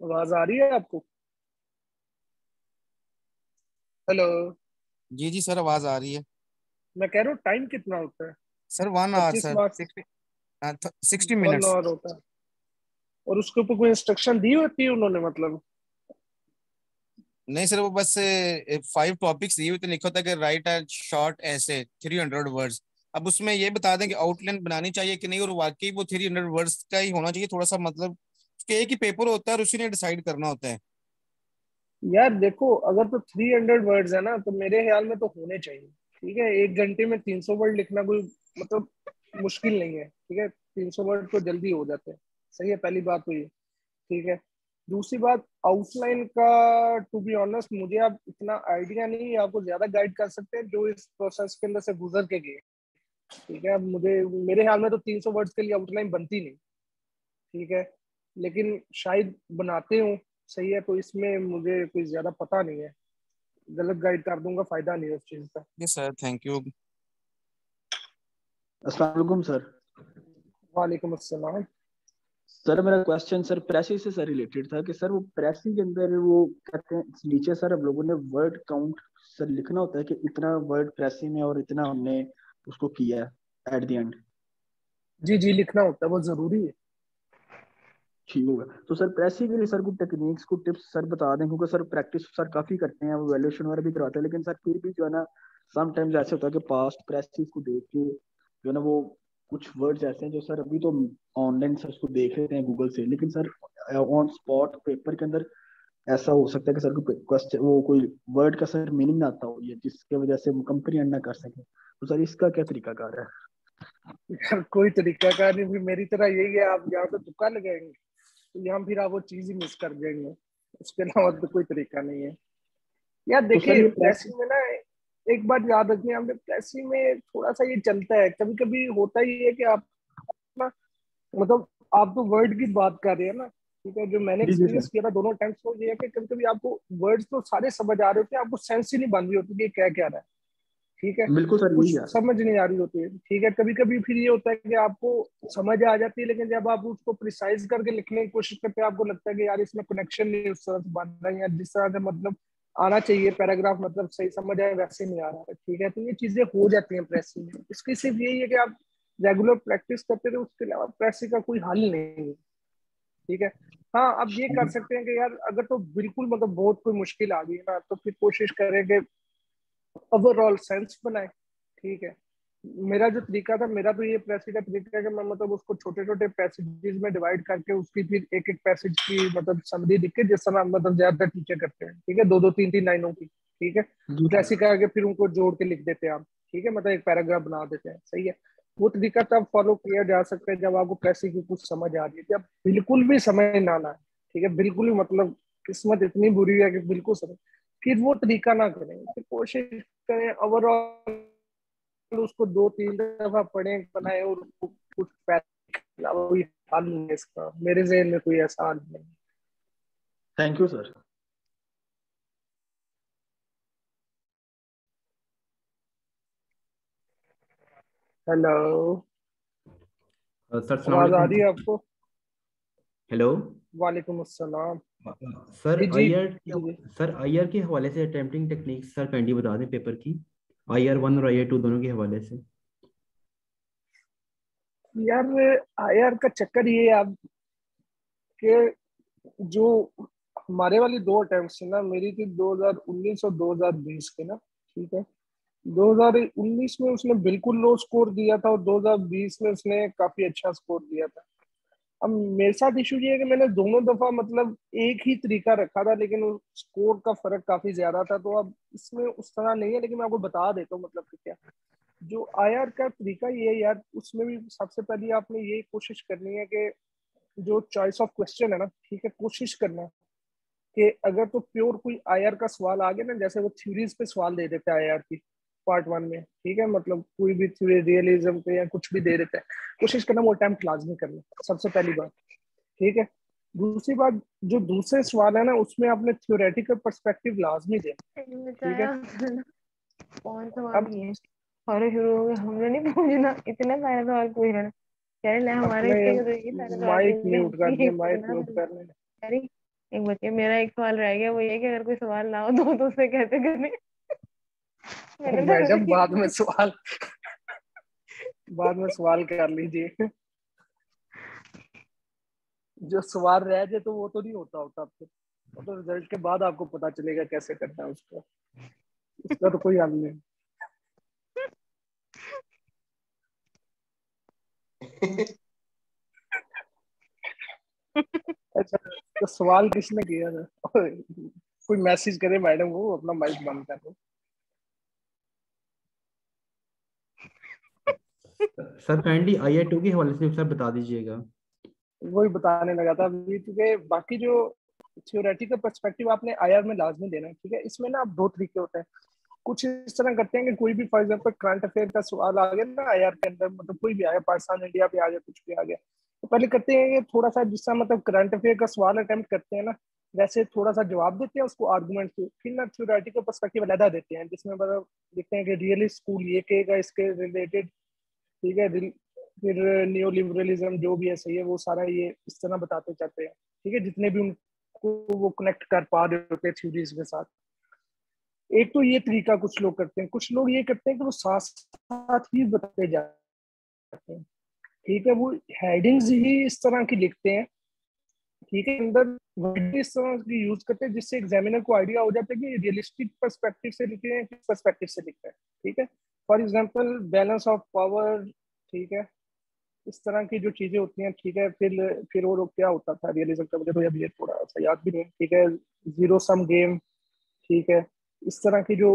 आवाज आ रही है आपको? हेलो। जी जी सर, आवाज आ रही है। मैं कह रहा हूँ टाइम कितना होता है? Sir 1 hour 25 marks. Sir, 60 one minutes. Hour होता है। और उसके ऊपर कोई इंस्ट्रक्शन दी होती है उन्होंने, मतलब? नहीं सर, वो बस 5 टॉपिक्स दिए हुए थे, लिखा था कि राइट ए शॉर्ट ऐसे 300 वर्ड्स। अब उसमें ये बता दें कि आउटलाइन बनानी चाहिए कि नहीं, और वाकई वो 300 वर्ड्स का ही होना चाहिए थोड़ा सा, मतलब उसके एक ही पेपर होता है और उसी ने डिसाइड करना होता है। यार देखो, अगर तो 300 वर्ड्स है ना, तो मेरे ख्याल में तो होने चाहिए। ठीक है, 1 घंटे में 300 वर्ड लिखना कोई मतलब मुश्किल नहीं है। ठीक है, 300 वर्ड तो जल्दी हो जाते हैं। सही है, पहली बात तो ये। ठीक है। दूसरी बात, आउटलाइन का टू बी ऑनेस्ट मुझे अब इतना आइडिया नहीं है, आपको ज्यादा गाइड कर सकते हैं जो इस प्रोसेस के अंदर से गुजर के गए। ठीक है, अब मुझे मेरे ख्याल में तो 300 वर्ड्स के लिए आउटलाइन बनती नहीं। ठीक है, लेकिन शायद बनाते हो। सही है, तो इसमें मुझे कोई ज्यादा पता नहीं है, गलत गाइड कर दूंगा, फायदा नहीं है उस चीज का। Yes sir, thank you. अस्सलाम वालेकुम सर। वालेकुम अस्सलाम। सर मेरा क्वेश्चन सर प्रेसी से सर रिलेटेड था कि सर वो प्रेसी के अंदर वो कहते हैं नीचे सर हम लोगों ने वर्ड काउंट सर लिखना होता है कि इतना वर्ड प्रेसी में और इतना हमने उसको किया है एट द एंड। जी जी, लिखना होता है, वो जरूरी है। ठीक होगा तो सर प्रेसी के लिए सर कुछ टेक्निक्स को टिप्स सर बता दें, क्योंकि सर प्रैक्टिस सर काफी करते हैं, वो वैल्यूएशन वगैरह भी करवाते हैं, लेकिन सर फिर भी जो है ना समटाइम्स ऐसे होता है कि पास्ट प्रेसिस को देख के जो है ना वो कुछ वर्ड्स ऐसे हैं जो सर अभी तो ऑनलाइन सर उसको देख लेते हैं गूगल से, लेकिन सर ऑन स्पॉट पेपर के अंदर ऐसा हो सकता है कि सर को क्वेश्चन वो कोई वर्ड का सर मीनिंग ना आता हो, ये जिसके वजह से हम कंप्रीहेंड ना कर सके, तो सर इसका क्या तरीका कार है। यार कोई तरीका का नहीं, फिर मेरी तरह यही है, आप यहाँ पे तुक्का लगाएंगे तो यहाँ फिर आप वो चीज ही मिस कर जाएंगे। उसके अलावा तो कोई तरीका नहीं है। यार तो सर देखिए, ये प्रेस प्लेसिंग में ना एक बात याद रखनी है हमने, प्लेसिंग में थोड़ा सा ये चलता है, कभी कभी होता ही है कि आप ना, मतलब आप तो वर्ड की बात कर रहे हैं ना। ठीक है, जो मैंने जी जी सर। एक्सपीरियंस किया था दोनों टाइम्स, तो ये है कि कभी कभी आपको वर्ड्स तो सारे समझ आ रहे होते हैं, आपको सेंस ही नहीं बन रही होती कि ये क्या क्या रहा है। ठीक है, बिल्कुल सर कुछ यही है। समझ नहीं आ रही होती है। ठीक है, कभी कभी फिर ये होता है कि आपको समझ आ जाती है, लेकिन जब आप उसको प्रिसाइज करके लिखने की कोशिश करते हैं, आपको लगता है कि यार इसमें कनेक्शन नहीं उस तरह से बन रहा है, या जिस तरह से मतलब आना चाहिए पैराग्राफ, मतलब सही समझ आए वैसे नहीं आ रहा है। ठीक है, तो ये चीजें हो जाती हैं प्रेसिंग में। इसकी सिर्फ यही है कि आप रेगुलर प्रैक्टिस करते रहे, उसके अलावा प्रेसिंग का कोई हल नहीं है। ठीक है। हाँ, अब ये कर सकते हैं कि यार अगर तो बिल्कुल मतलब बहुत कोई मुश्किल आ गई है ना, तो फिर कोशिश करें कि ओवरऑल सेंस बनाए। ठीक है, मेरा जो तरीका था, मेरा तो ये पैसेज का तरीका है कि मैं मतलब उसको छोटे छोटे पैसेजेस में डिवाइड करके उसकी फिर एक एक पैसेज की मतलब समरी लिख के, जिस तरह मतलब ज्यादातर टीचर करते हैं। ठीक है, 2 2 3 3 लाइनों की। ठीक है, जी तो ऐसे करके फिर उनको जोड़ के लिख देते हैं आप। ठीक है, मतलब एक पैराग्राफ बना देते हैं। सही है, वो तरीका तब फॉलो किया जा सकता है जब आपको पैसे की कुछ समझ आ रही है। जब बिल्कुल भी समझ ना आए, ठीक है, बिल्कुल भी मतलब किस्मत इतनी बुरी है कि बिल्कुल समझ, फिर वो तरीका ना करें, फिर कोशिश करें ओवरऑल उसको 2 3 दफा पढ़े बनाए, और कुछ पैसा कोई हल नहीं है इसका, मेरे जहन में कोई ऐसा हल नहीं। Thank you sir. Hello, sir अस्सलाम आवाज आ वालेकुम। रही है आपको? हेलो। वालेकुम अस्सलाम। सर जी जी जी। आईआर के हवाले से अटेम्प्टिंग टेक्निक्स सर काइंडली बता दें पेपर की, IR1 और IR2 दोनों के हवाले से। यार आईआर का चक्कर ये है आप कि जो हमारे वाली दो अटेम्प्ट ना, मेरी थी 2019 और 2020 के ना, ठीक है। 2019 में उसने बिल्कुल लो स्कोर दिया था और 2020 में उसने काफी अच्छा स्कोर दिया था। अब मेरे साथ इशू ये है कि मैंने दोनों दफा मतलब एक ही तरीका रखा था, लेकिन स्कोर का फर्क काफी ज्यादा था। तो अब इसमें उस तरह नहीं है, लेकिन मैं आपको बता देता हूँ मतलब कि क्या जो आईआर का तरीका ये है यार, उसमें भी सबसे पहले आपने ये कोशिश करनी है कि जो चॉइस ऑफ क्वेश्चन है ना, ठीक है, कोशिश करना कि अगर तो प्योर कोई आईआर का सवाल आ गया ना, जैसे वो थ्योरीज पे सवाल दे देता है आईआर की पार्ट 1 में, ठीक है, मतलब कोई भी थ्योरी रियलिज्म पे या कुछ भी दे देता है, कोशिश करना वो अटेम्प्ट लाजमी करना, सबसे पहली बात, ठीक है। दूसरी बात, जो दूसरे सवाल है ना, उसमें आपने थ्योरेटिकल पर्सपेक्टिव लाजमी देना, ठीक है। कौन सवाल अब किए और शुरू हो गए, हमने नहीं पूछना इतने सारे सवाल पूछ रहे हैं। कह रहे ना हमारे अपने हिस्से के तो ये सारे सवाल माइक पूछ म्यूट कर रहे दिया, हैं, माइक इतना म्यूट सारे। करने। अरे एक बच्चे, मेरा एक सवाल रह गया, वो ये कि अगर कोई सवाल ना हो तो उससे कैसे करें। मैंने तो मैडम कभी बाद में सवाल कर लीजिए। जो सवाल रह जाए तो वो तो नहीं होता होता आपसे, वो तो रिजल्ट के बाद आपको पता चलेगा कैसे करना है उसको, उसका तो कोई हल नहीं। अच्छा, तो सवाल किसने किया था? कोई मैसेज करे मैडम को अपना माइक बंद कर दो। सर काइंडली IR2 के हवाले से सर बता दीजिएगा। वही बताने लगा था अभी, क्योंकि बाकी जो थ्योरेटिकल पर्सपेक्टिव आपने आईआर में लाजमी देना है, ठीक है। इसमें ना आप दो तरीके होते हैं, कुछ इस तरह करते हैं कि कोई भी फॉर एग्जांपल करंट अफेयर का सवाल आ गया ना आईआर के अंदर, मतलब कोई भी आया, पाकिस्तान इंडिया पे आ गया, कुछ भी आ गया, तो पहले करते हैं कि थोड़ा सा जिसका मतलब करंट अफेयर का सवाल अटेम्प्ट करते हैं ना, वैसे थोड़ा सा जवाब देते हैं उसको आर्गुमेंट से, फिर ना थ्योरेटिकल पर्सपेक्टिव अलग देते हैं, जिसमें मतलब देखते हैं कि रियली स्कूल ये कहेगा इसके रिलेटेड, ठीक है। फिर न्यू लिबरलिज्म जो भी है सही है, वो सारा ये इस तरह बताते जाते हैं, ठीक है, जितने भी उनको वो कनेक्ट कर पा रहे होते हैं थ्योरीज के साथ। एक तो ये तरीका कुछ लोग करते हैं, कुछ लोग ये करते हैं कि वो साथ साथ ही बताते जाते हैं, ठीक है। वो हेडिंग्स ही इस तरह की लिखते हैं, ठीक है, अंदर वर्ड इस तरह की यूज करते हैं जिससे एग्जामिनर को आइडिया हो जाता है कि रियलिस्टिक पर्सपेक्टिव से लिख रहे हैं, किस पर्सपेक्टिव से लिख रहे हैं, ठीक है। For example balance of power, ठीक है, इस तरह की जो चीजें होती हैं, ठीक है। फिर वो लोग क्या होता था रियलिज्म का, मुझे तो अभी ये थोड़ा सा याद भी नहीं, ठीक है। जीरो सम गेम, ठीक है। इस तरह की जो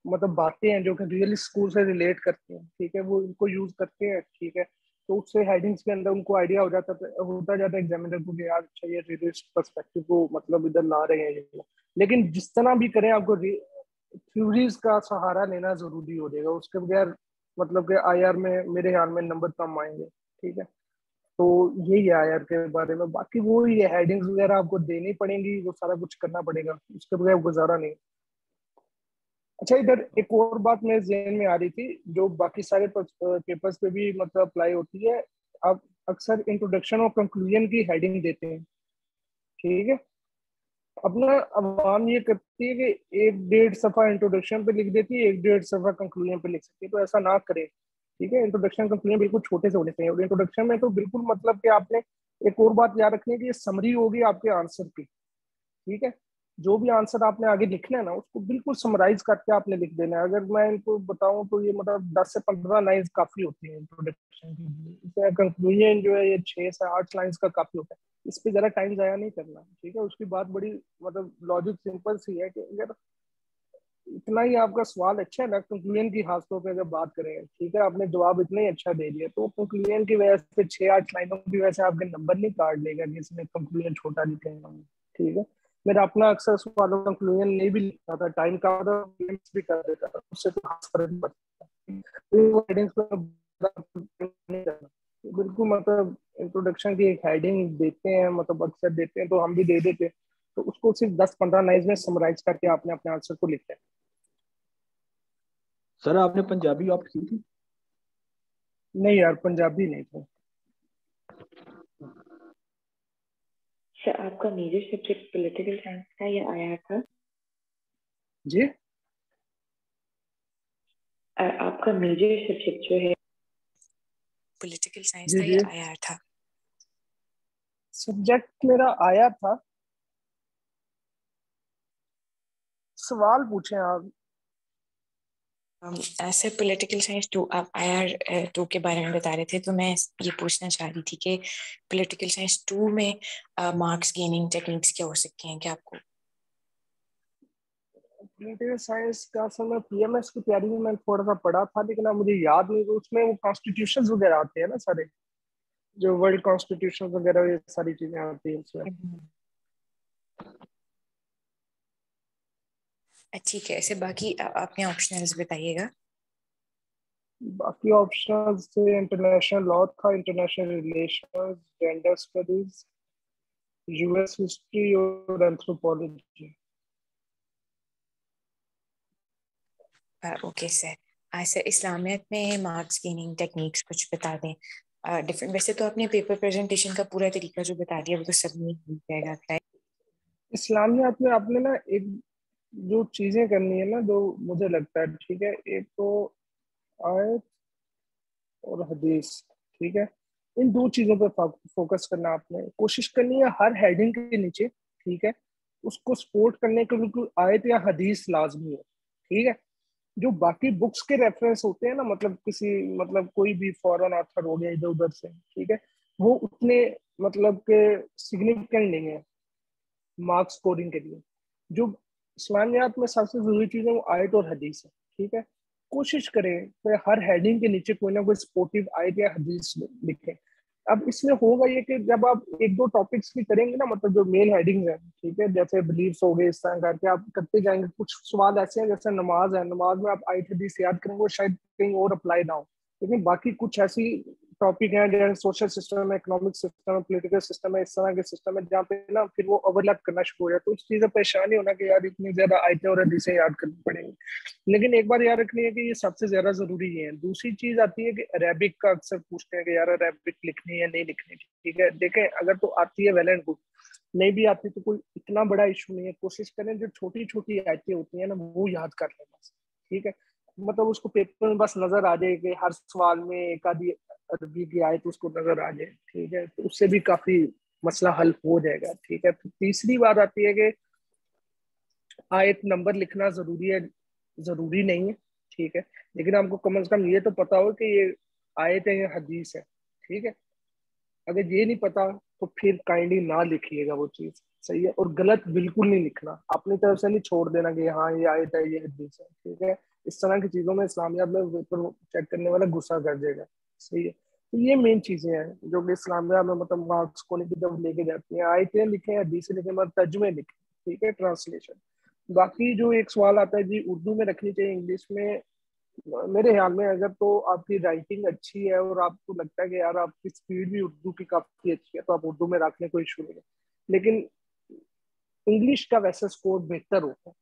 मतलब बातें हैं जो कि रियल स्कूल से रिलेट करती हैं, ठीक है, वो इनको यूज करते हैं, ठीक है। तो उससे हेडिंग्स के अंदर उनको आइडिया होता जाता है एग्जामिनर को कि यार अच्छा ये रियलिस्ट पर्सपेक्टिव को मतलब इधर ला रहे हैं ये लोग। लेकिन जिस तरह भी करें आपको थ्योरीज का सहारा लेना जरूरी हो जाएगा, उसके बगैर मतलब कि आईआर में मेरे ख्याल में नंबर कम आएंगे, ठीक है। तो यही है आईआर के बारे में, बाकी वो ये हेडिंग्स वगैरह आपको देनी पड़ेंगी, वो सारा कुछ करना पड़ेगा, उसके बगैर गुजारा नहीं। अच्छा, इधर एक और बात मेरे जहन में आ रही थी जो बाकी सारे पेपर्स पे भी मतलब अप्लाई होती है। आप अक्सर इंट्रोडक्शन और कंक्लूजन की हेडिंग देते हैं, ठीक है। अपना अवाम ये करती है कि 1-1.5 सफा इंट्रोडक्शन पे लिख देती है, 1-1.5 सफा कंक्लूजन पे लिख सकती है, तो ऐसा ना करें, ठीक है। इंट्रोडक्शन कंक्लूजन बिल्कुल छोटे से होने चाहिए, और इंट्रोडक्शन में तो बिल्कुल मतलब कि आपने एक और बात याद रखनी है कि ये समरी होगी आपके आंसर की, ठीक है। जो भी आंसर आपने आगे लिखना है ना, उसको बिल्कुल समराइज करके आपने लिख देना है। अगर मैं इनको बताऊं तो ये मतलब 10 से 15 लाइंस काफी होती है इंट्रोडक्शन के लिए, कंक्लूजन जो है ये 6 से 8 लाइंस का काफी होता है। इस पे जरा टाइम जाया नहीं करना, ठीक है। उसकी बात बड़ी मतलब लॉजिक सिंपल सी है कि अगर इतना ही आपका सवाल अच्छा है ना, कंक्लूजन की खासतौर पर अगर बात करें, ठीक है, आपने जवाब इतना ही अच्छा दे दिया, तो कंक्लूजन की वजह से 6-8 लाइनों की वजह से आपके नंबर नहीं काट लेगा जिसने कंक्लूजन छोटा लिखेगा, ठीक है। मेरा अपना अक्सर सवालों का कंक्लूजन नहीं भी लिखता था, टाइम का भी कर देता था, उससे तो खास फर्क नहीं पड़ता। तो हेडिंग्स पर नहीं करना, बिल्कुल मतलब इंट्रोडक्शन की एक हेडिंग देते हैं, मतलब अक्सर देते हैं, तो हम भी दे देते हैं, तो उसको सिर्फ 10-15 लाइन में समराइज करके आपने अपने आंसर को लिखना है। सर आपने पंजाबी ऑप्ट की थी? नहीं यार, पंजाबी नहीं था। सर आपका मेजर सब्जेक्ट पॉलिटिकल साइंस था या आईआर था? जी आपका मेजर सब्जेक्ट जो है पॉलिटिकल साइंस जी था जी या आईआर था? सब्जेक्ट मेरा आया था। सवाल पूछे आप। सर पॉलिटिकल साइंस 2 आप आईआर 2 के बारे में बता रहे थे, तो मैं ये पूछना चाह रही थी कि पॉलिटिकल साइंस 2 में मार्क्स गेनिंग टेक्निक्स क्या हो सकती हैं क्या आपको? पॉलिटिकल साइंस का सर मैं पीएमएस की तैयारी में मैं थोड़ा सा पढ़ा था, लेकिन अब मुझे याद नहीं। तो उसमें वो कॉन्स्टिट्यूशन वगैरह आते हैं ना सारे, जो वर्ल्ड कॉन्स्टिट्यूशन वगैरह, ये सारी चीजें आती हैं उसमें। ठीक है, ऐसे बाकी अपने ऑप्शनल्स बताइएगा। बाकी ऑप्शन से इंटरनेशनल लॉ था, international relations, gender studies, US history और एंथ्रोपोलॉजी। Okay sir. सर इस्लामियत में मार्क्स गेनिंग टेक्निक्स कुछ बता दें। डिफरेंट, वैसे तो आपने पेपर प्रेजेंटेशन का पूरा तरीका जो बता दिया वो तो सब में हो जाएगा क्या? इस्लामियात में आपने ना एक जो चीजें करनी है ना, जो मुझे लगता है ठीक है, एक तो आयत और हदीस, ठीक है। इन दो चीजों पर फोकस करना। आपने कोशिश करनी है हर हेडिंग के नीचे, ठीक है, उसको सपोर्ट करने के लिए आयत या हदीस लाजमी है, ठीक है। जो बाकी बुक्स के रेफरेंस होते हैं ना, मतलब किसी मतलब कोई भी फॉरेन ऑथर हो गया इधर उधर से, ठीक है, वो उतने मतलब के सिग्निफिकेंट नहीं है मार्क्स स्कोरिंग के लिए। जो इस्लामियात में सबसे जरूरी चीज है वो आयत और हदीस है, ठीक है। कोशिश करें तो हर हेडिंग के नीचे कोई ना कोई सपोर्टिव आयत या हदीस लिखें। अब इसमें होगा ये कि जब आप एक दो टॉपिक्स की करेंगे ना, मतलब जो मेन हेडिंग्स हैं, ठीक है, जैसे बिलीव्स हो गए, इस तरह करके आप करते जाएंगे। कुछ सवाल ऐसे हैं जैसे नमाज है, नमाज में आप आयत हदीस याद करेंगे, वो शायद कहीं और अप्लाई ना हो। लेकिन बाकी कुछ ऐसी टॉपिक है जैसे सोशल सिस्टम है, इकोनॉमिक सिस्टम है, पॉलिटिकल सिस्टम है, इस तरह के सिस्टम है जहाँ पे ना फिर वो ओवरलैप करना शुरू हो जाए। तो उस चीज़ में परेशानी होना कि यार इतनी ज्यादा आयतें और हदीसें याद करनी पड़ेंगी। लेकिन एक बार याद रखनी है कि ये सबसे ज्यादा जरूरी है। दूसरी चीज आती है कि अरेबिक का अक्सर पूछते हैं कि यार अरेबिक लिखनी है नहीं लिखनी, ठीक है। देखें अगर तो आती है वेल एंड गुड, नहीं भी आती तो कोई इतना बड़ा इशू नहीं है। कोशिश करें जो छोटी छोटी आयतें होती है ना वो याद कर लें बस, ठीक है। मतलब उसको पेपर में बस नजर आ जाए कि हर सवाल में एक आधी अरबी की आयत उसको नजर आ जाए, ठीक है, तो उससे भी काफी मसला हल हो जाएगा, ठीक है। तो तीसरी बात आती है कि आयत नंबर लिखना जरूरी है, जरूरी नहीं है, ठीक है। लेकिन आपको कम से कम ये तो पता हो कि ये आयत है या हदीस है, ठीक है। अगर ये नहीं पता तो फिर काइंडली ना लिखिएगा वो चीज, सही है। और गलत बिल्कुल नहीं लिखना, अपनी तरफ से नहीं छोड़ देना कि हाँ ये आयत है ये हदीस है, ठीक है। इस तरह की चीजों में इस्लामियात में पेपर चेक करने वाला गुस्सा कर देगा, सही है। तो ये मेन चीजें हैं जो कि इस्लामिया में मतलब मार्क्स को की तरफ लेके जाती हैं। आयतें लिखें, हदीसें लिखें, मतलब तर्जुमे लिखें, ठीक है, ट्रांसलेशन। बाकी जो एक सवाल आता है जी उर्दू में रखनी चाहिए इंग्लिश में, मेरे ख्याल में अगर तो आपकी राइटिंग अच्छी है और आपको लगता है कि यार आपकी स्पीड भी उर्दू की काफी अच्छी है तो आप उर्दू में रखने कोई इशू नहीं है। लेकिन इंग्लिश का वैसे स्कोर बेहतर होता है,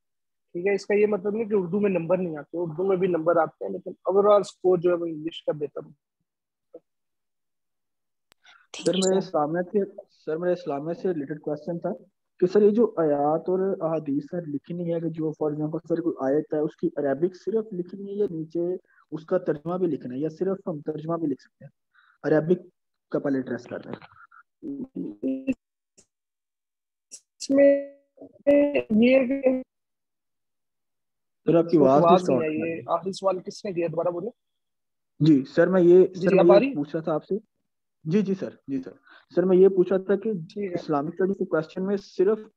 ठीक है। इसका ये मतलब नहीं कि उर्दू में नंबर नहीं आते, उर्दू में भी नंबर आते हैं, लेकिन ओवरऑल स्कोर जो है वो इंग्लिश का बेहतर होता सर मेरे इस्लामियत से रिलेटेड क्वेश्चन था कि सर ये जो आयात और अहादीस सर लिखनी है, कि जो फॉर एग्जांपल सर कोई आयत है उसकी अरेबिक सिर्फ लिखनी है या नीचे उसका तर्जुमा भी लिखना है, या सिर्फ हम तर्जुमा भी लिख सकते हैं? अरेबिक का पहले एड्रेस कर रहे हैं। है। इसमें ये है कि सर आपकी आवाज आवाज नहीं डिस्टॉर्ट आई कर है। रही है। आखिरी सवाल किसने किया, दोबारा बोले। जी सर जी जी अब आ रही। पूछ रहा था आपसे। जी सर सर मैं ये पूछ रहा था कि ठीक है। इस्लामिक स्टडी के क्वेश्चन में सिर्फ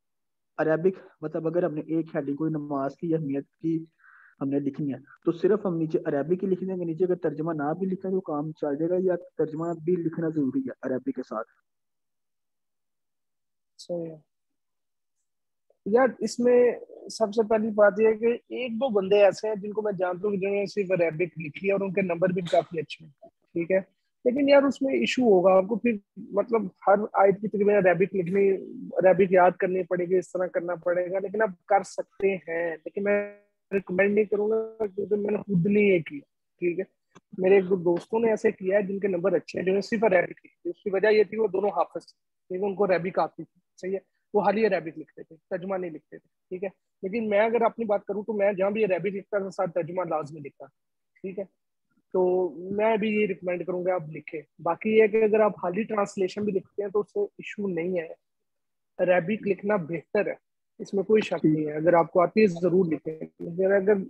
अरेबिक, मतलब अगर हमने एक हेडिंग कोई नमाज की या अहमियत की हमने लिखनी है तो सिर्फ हम नीचे अरेबिक ही लिख देंगे, नीचे अगर तर्जमा ना भी लिखा तो काम चल जाएगा, या तर्जमा भी लिखना जरूरी है अरेबिक के साथ? सही है यार। इसमें सबसे पहली बात यह है कि एक दो बंदे ऐसे हैं जिनको मैं जानता हूँ जिन्होंने सिर्फ अरेबिक लिखी है और उनके नंबर भी काफी अच्छे हैं, ठीक है। लेकिन यार उसमें इशू होगा आपको फिर, मतलब हर आयत की तकरीबन अरेबिक लिखनी, अरेबिक याद करनी पड़ेगी, इस तरह करना पड़ेगा। लेकिन आप कर सकते हैं, लेकिन मैं रिकमेंड नहीं करूंगा क्योंकि मैंने खुद नहीं ये किया, ठीक है। मेरे एक दो दोस्तों ने ऐसे किया है जिनके नंबर अच्छे हैं, जिन्होंने सिर्फ अरेबिक की। उसकी वजह ये थी वो दोनों हाफिज थे, लेकिन उनको अरेबिक आती थी, सही है, वो खाली अरेबिक लिखते थे, तर्जुमा नहीं लिखते थे, ठीक है। लेकिन मैं अगर अपनी बात करूँ तो मैं जहाँ भी अरेबिक लिखता था साथ तर्जुमा लाजमी लिखता, ठीक है। तो मैं भी ये रिकमेंड करूंगा आप लिखें। बाकी ये कि अगर आप खाली ट्रांसलेशन भी लिखते हैं तो उससे इशू नहीं है, अरेबिक लिखना बेहतर है, इसमें कोई शक नहीं है। अगर आपको आती है जरूर लिखें, अगर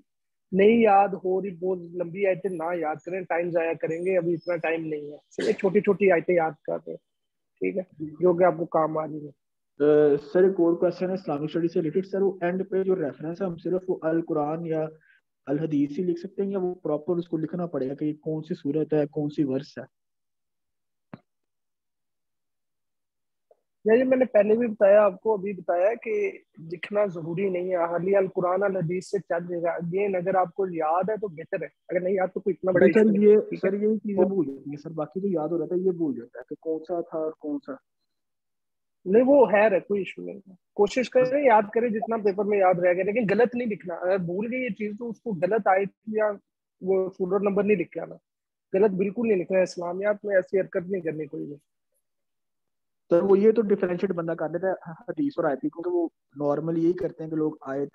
नहीं याद हो रही, बहुत लंबी आयतें ना याद करें, टाइम जाया करेंगे, अभी इतना टाइम नहीं है, सिर्फ छोटी छोटी आयतें याद करते हैं, ठीक है, जो कि आपको काम आ रही है। सर एक और क्वेश्चन है इस्लामिक स्टडी से रिलेटेड। सर वो एंड पे जो रेफरेंस है हम सिर्फ वो अल कुरान या अल हदीस ही लिख सकते हैं, या वो प्रॉपर उसको लिखना पड़ेगा कि ये कौन सी सूरत है, कौन सी वर्स है? ये मैंने पहले भी बताया आपको, अभी बताया कि लिखना जरूरी नहीं है, हाली अल कुरान अल हदीस से चल जाएगा। अगेन अगर आपको याद है तो बेहतर है, अगर नहीं याद तो कोई इतना बड़ा नहीं इशू सर, नहीं ये है, ठीक है। सर यही चीजें तो भूल जाती हैं सर, बाकी जो याद हो रहा था ये भूल जाता है कि कौन सा था और कौन सा। नहीं वो है कोई इशू नहीं है, कोशिश करें याद करें जितना पेपर में याद रह गया, लेकिन गलत नहीं लिखना। अगर भूल गई ये चीज तो उसको गलत आई थी या वो सूरत नंबर नहीं लिख के आना, गलत बिल्कुल नहीं लिखना है। इस्लामियात में ऐसी हरकत नहीं करनी कोई भी। सर वो ये तो डिफरेंशिएट बंदा कर लेता है हदीस और आयत की, क्योंकि वो नॉर्मली यही करते हैं कि लोग आयत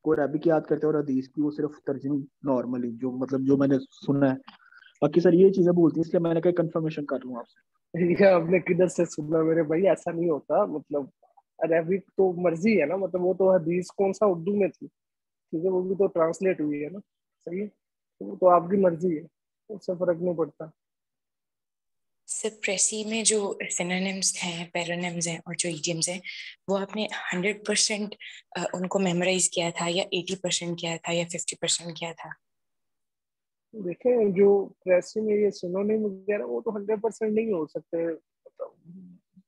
को अरबिक याद करते हैं और हदीस की वो सिर्फ तर्जुमी नॉर्मली, जो मतलब जो मैंने सुना है। बाकी सर ये चीजें भूलती हैं, इसलिए मैंने कहा कंफर्मेशन कर लूँ आपसे। ये आपने किधर से सुना मेरे भाई, ऐसा नहीं होता। मतलब अरेबिक तो मर्जी है ना, मतलब वो तो हदीस कौन सा उर्दू में थी, ठीक है, वो भी तो ट्रांसलेट हुई है ना, सही है, तो वो तो आपकी मर्जी है, उससे फर्क नहीं पड़ता। सर प्रेसी में जो सिनोनिम्स हैं, पैरोनिम्स हैं और जो इडियम्स हैं, वो आपने 100% उनको मेमोराइज किया था या 80% किया था या 50% किया था? देखें जो प्रेसी में ये सिनोनिम वगैरह वो तो 100% नहीं हो सकते, मतलब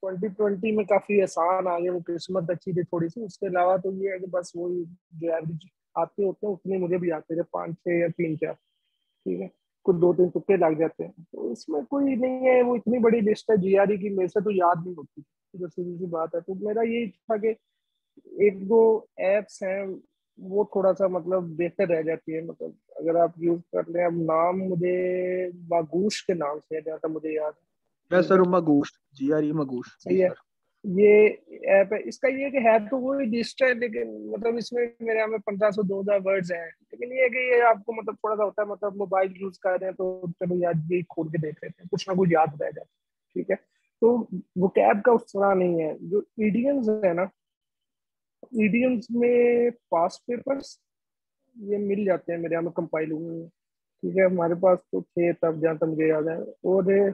2020 में काफी आसान आ गए, वो किस्मत अच्छी थी थोड़ी सी। उसके अलावा तो ये है कि बस वही जो एवरेज आते होते हैं उतने मुझे भी आते थे, 5-6 या 3-4, ठीक है, कुछ 2-3 तुक्के लग जाते हैं, तो इसमें कोई नहीं है। वो इतनी बड़ी लिस्ट है जीआरई की, मेरे से तो याद नहीं होती, जो सीधी सी बात है। तो मेरा यही था कि एक दो एप्स हैं वो थोड़ा सा मतलब बेहतर रह जाती है, मतलब अगर आप यूज कर लें। अब नाम मुझे मागूश के नाम से है जहाँ तक मुझे याद है, मैं ठीक सर है, मगूश, GRE मगूश जी सही है। सर। ये ऐप है, इसका ये कि है तो वो लिस्ट है, लेकिन मतलब इसमें मेरे यहाँ में 1500-2000 वर्ड्स हैं, लेकिन ये है कि ये आपको मतलब थोड़ा सा होता है, मतलब मोबाइल यूज कर रहे हैं तो चलो यार ये खोल के देख लेते हैं, कुछ ना कुछ याद रह जाता है, ठीक है। तो वो कैब का उस तरह नहीं है। जो ईडियम्स है ना, ईडियम्स में पास्ट पेपर्स ये मिल जाते हैं मेरे यहाँ में कंपाइल हुए हैं, ठीक है। हमारे पास तो थे तब जहाँ तक मुझे याद है। और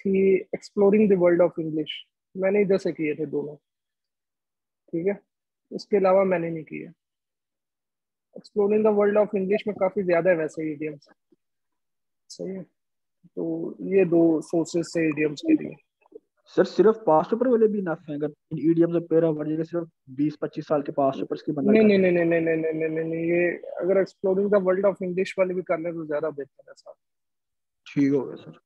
थी exploring the world of English, मैंने इधर से किए थे दोनों, ठीक है, इसके अलावा मैंने नहीं किया। Exploring the world of English में काफी ज्यादा है वैसे इडियम्स, सही है। तो ये दो सोर्सेस से इडियम्स के लिए। सर सिर्फ पास्ट पेपर वाले भी इनफ हैं? अगर इन ईडीएम से पेरा वर्ड जगह सिर्फ 20-25 साल के पास्ट पेपर्स की बंदा नहीं कर नहीं ले? नहीं नहीं नहीं नहीं नहीं नहीं नहीं नहीं, ये अगर exploring the world of English वाले भी कर ले तो ज्यादा बेहतर है साहब। ठीक हो गया सर।